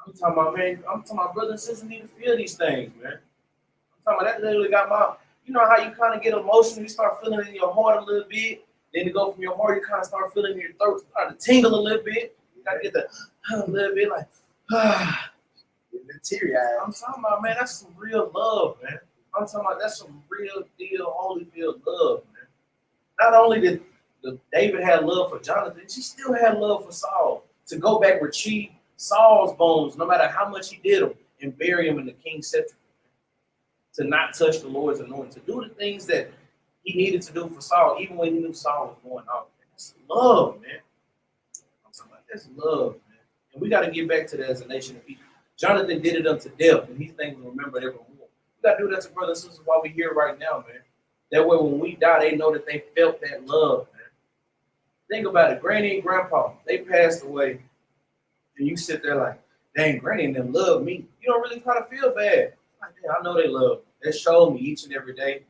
S1: I'm talking about, man. I'm talking about brothers and sisters need to feel these things, man. I'm talking about that literally got my, you know how you kind of get emotional, you start feeling it in your heart a little bit. Then to go from your heart, you kind of start feeling your throat start to tingle a little bit. You gotta get the a little bit like
S2: teary-eyed.
S1: I'm talking about, man, that's some real love, man. I'm talking about that's some real deal Holyfield love, man. Not only did David had love for Jonathan, she still had love for Saul. To go back retrieve Saul's bones, no matter how much he did them, and bury him in the king's sepulchre. To not touch the Lord's anointing, to do the things that he needed to do for Saul, even when he knew Saul was going off. That's love, man. I'm talking about that's love, man. And we got to get back to that as a nation of people. Jonathan did it unto death, and these things will remember evermore. We got to do that to brothers and sisters while we're here right now, man. That way, when we die, they know that they felt that love, man. Think about it. Granny and Grandpa, they passed away, and you sit there like, dang, Granny and them love me. You don't really kind of feel bad. Like, I know they love me. They show me each and every day.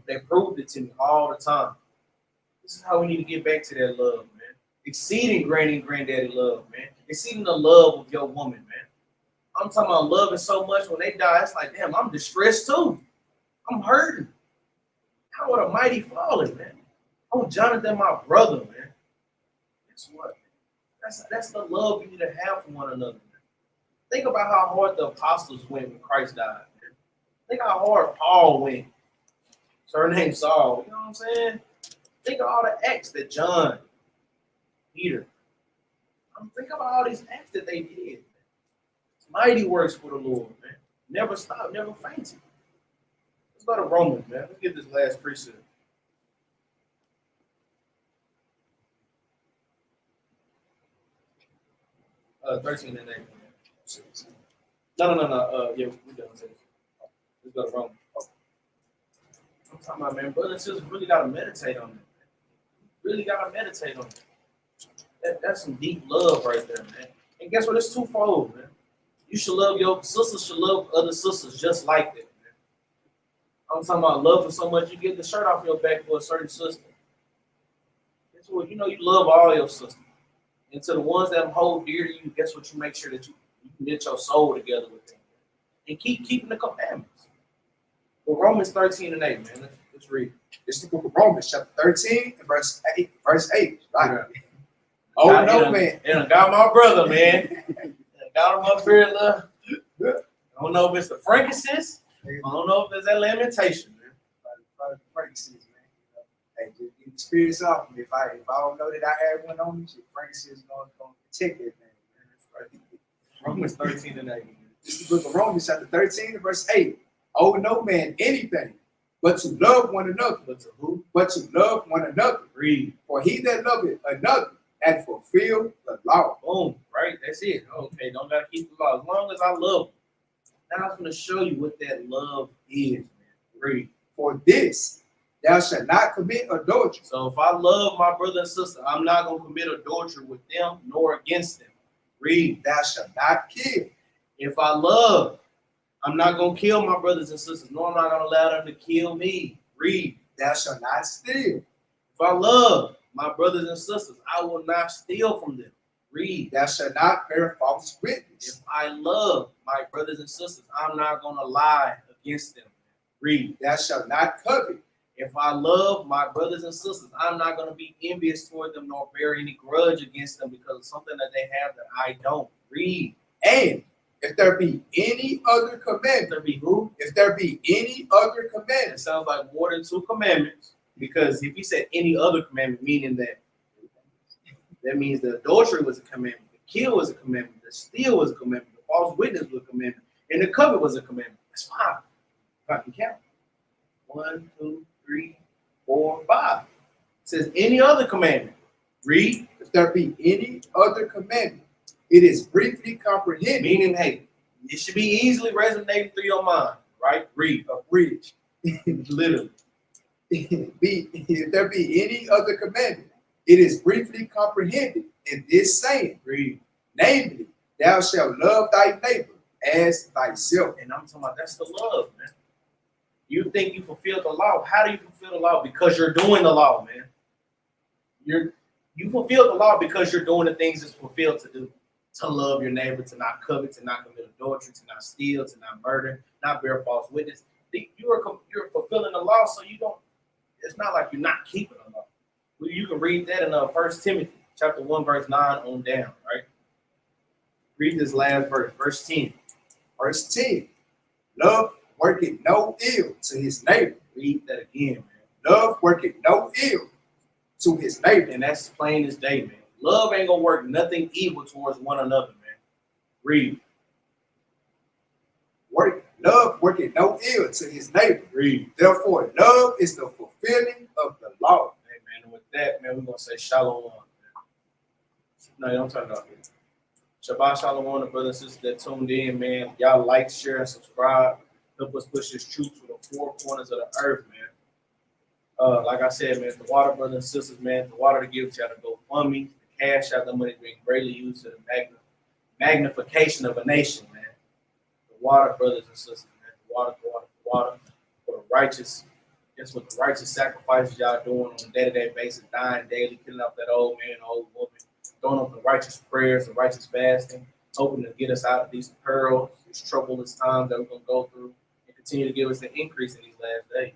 S1: They proved it to me all the time. This is how we need to get back to that love, man. Exceeding granny and granddaddy love, man. Exceeding the love of your woman, man. I'm talking about loving so much when they die, it's like, damn, I'm distressed too. I'm hurting. How would a mighty fallen, man? Oh, Jonathan, my brother, man. Guess what? That's the love you need to have for one another, man. Think about how hard the apostles went when Christ died, man. Think how hard Paul went. Surname Saul, you know what I'm saying? Think of all the acts that John, Peter, think about all these acts that they did. Mighty works for the Lord, man. Never stop, never fainted. Let's go to Romans, man. Let's get this last precept. Uh, 13 and 8. No. Yeah, we're done. Let's go to Romans. I'm talking about, man, brothers and sisters really got to meditate on it. Really got to meditate on it. That's some deep love right there, man. And guess what? It's twofold, man. You should love your sisters, should love other sisters just like that, man. I'm talking about love for so much you get the shirt off your back for a certain sister. Guess what? You know you love all your sisters. And to the ones that hold dear to you, guess what? You make sure that you can get your soul together with them. And keep keeping the commandments. Well, Romans 13 and 8, man. Let's read.
S2: It's the book of Romans, chapter 13, and verse 8, right?
S1: Yeah.
S2: Oh, no, man.
S1: And I got my brother, man. Got him up here, love. I don't know if it's the frankincense. I don't know if it's that lamentation, man.
S2: Probably the frankincense, man. Hey, just get the spirits off me. If I don't know that I had one on me, frankincense is going to protect that thing, man. That's right.
S1: Romans 13 and 8.
S2: This is the book of Romans, chapter 13, and verse 8. Owe no man anything but to love one another.
S1: But to who?
S2: But to love one another.
S1: Read.
S2: For he that loveth another hath fulfilled the law.
S1: Boom. Right? That's it. Okay, don't gotta keep the law. As long as I love them. Now I'm gonna show you what that love is, man. Read.
S2: For this thou shalt not commit adultery.
S1: So if I love my brother and sister, I'm not gonna commit adultery with them nor against them. Read.
S2: Thou shalt not kill.
S1: If I love, I'm not going to kill my brothers and sisters. No, I'm not going to allow them to kill me. Read.
S2: Thou shalt not steal.
S1: If I love my brothers and sisters, I will not steal from them. Read.
S2: Thou shalt not bear false witness.
S1: If I love my brothers and sisters, I'm not going to lie against them. Read.
S2: Thou shalt not covet.
S1: If I love my brothers and sisters, I'm not going to be envious toward them nor bear any grudge against them because of something that they have that I don't. Read.
S2: And if there be any other commandment,
S1: There be who?
S2: if there be any other
S1: It
S2: commandment,
S1: sounds like more than 2 commandments, because if he said any other commandment, meaning that means the adultery was a commandment, the kill was a commandment, the steal was a commandment, the false witness was a commandment, and the covet was a commandment. That's 5. If I can count. 1, 2, 3, 4, 5. It says any other commandment. Read.
S2: if there be any other commandment, it is briefly comprehended.
S1: Meaning, hey, it should be easily resonating through your mind, right? Read.
S2: A bridge.
S1: Literally.
S2: If there be any other commandment, it is briefly comprehended in this saying,
S1: Read.
S2: namely, thou shalt love thy neighbor as thyself.
S1: And I'm talking about that's the love, man. You think you fulfilled the law. How do you fulfill the law? Because you're doing the law, man. You fulfill the law because you're doing the things it's fulfilled to do. To love your neighbor, to not covet, to not commit adultery, to not steal, to not murder, not bear false witness. You're fulfilling the law, so you don't. It's not like you're not keeping the law. You can read that in 1 Timothy chapter 1, verse 9 on down, right? Read this last verse, verse 10.
S2: Verse 10. Love worketh no ill to his neighbor.
S1: Read that again, man.
S2: Love worketh no ill to his neighbor.
S1: And that's plain as day, man. Love ain't gonna work nothing evil towards one another, man. Read.
S2: Love worketh no ill to his neighbor.
S1: Read.
S2: Therefore, love is the fulfilling of the law.
S1: Amen. And with that, man, we're gonna say shalom. No, you don't turn it off here. Shabbat shalom to brothers and sisters that tuned in, man. Y'all like, share, and subscribe. Help us push this truth to the four corners of the earth, man. Like I said, man, the water, brothers and sisters, man, the water to give to the GoFundMe, the cash out, the money being greatly used to the magnification of a nation, man. The water, brothers and sisters, man. The water for the righteous. That's what the righteous sacrifices y'all doing on a day-to-day basis, dying daily, killing up that old man, old woman, throwing up the righteous prayers, the righteous fasting, hoping to get us out of these pearls, these troublous times that we're going to go through, and continue to give us the increase in these last days.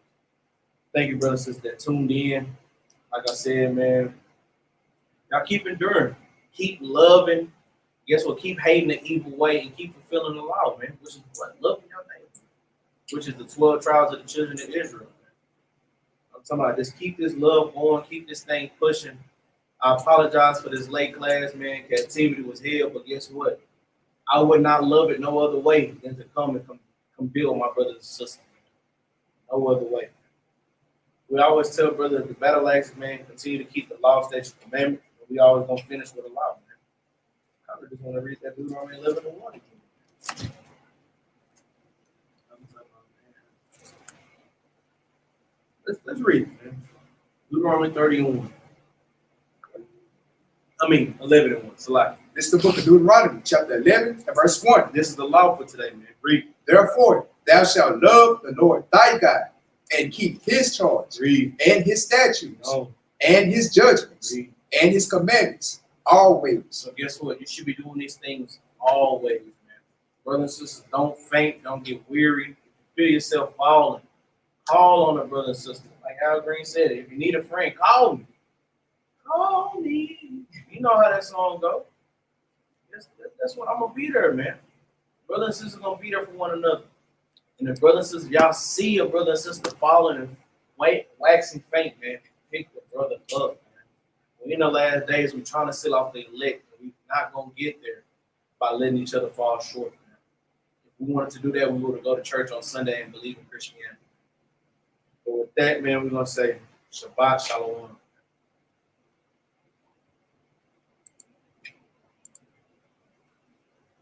S1: Thank you, brothers and sisters that tuned in. Like I said, man, y'all keep enduring, keep loving. Guess what? Keep hating the evil way and keep fulfilling the law, man, which is what? Loving your neighbor, which is the 12 tribes of the children of Israel, man. I'm talking about just keep this love going, keep this thing pushing. I apologize for this late class, man. Captivity was hell, but guess what? I would not love it no other way than to come build my brothers and sisters. No other way. We always tell brothers the battle axes, man, continue to keep the law, statutes, commandments. We always gonna finish with a law, man. I just want to read that Deuteronomy 11:1 again. Let's read it, man. Deuteronomy 31. 11:1. It's a lot.
S2: This is the book of Deuteronomy, chapter 11, and verse 1.
S1: This is the law for today, man. Read.
S2: Therefore, thou shalt love the Lord thy God, and keep his charge,
S1: Read.
S2: and his statutes,
S1: Oh.
S2: and his judgments,
S1: Read.
S2: and his commandments, always.
S1: So guess what? You should be doing these things always, man. Brothers and sisters, don't faint, don't get weary. If you feel yourself falling, call on a brother and sister. Like Al Green said, if you need a friend, call me. Call me. You know how that song goes. That's what I'm gonna be there, man. Brothers and sisters gonna be there for one another. And if brothers and sisters, y'all see a brother and sister falling and waxing faint, man, pick the brother up, man. We're in the last days, we're trying to seal off the elect, and we're not gonna get there by letting each other fall short, man. If we wanted to do that, we would go to church on Sunday and believe in Christianity. But with that, man, we're gonna say Shabbat Shalom.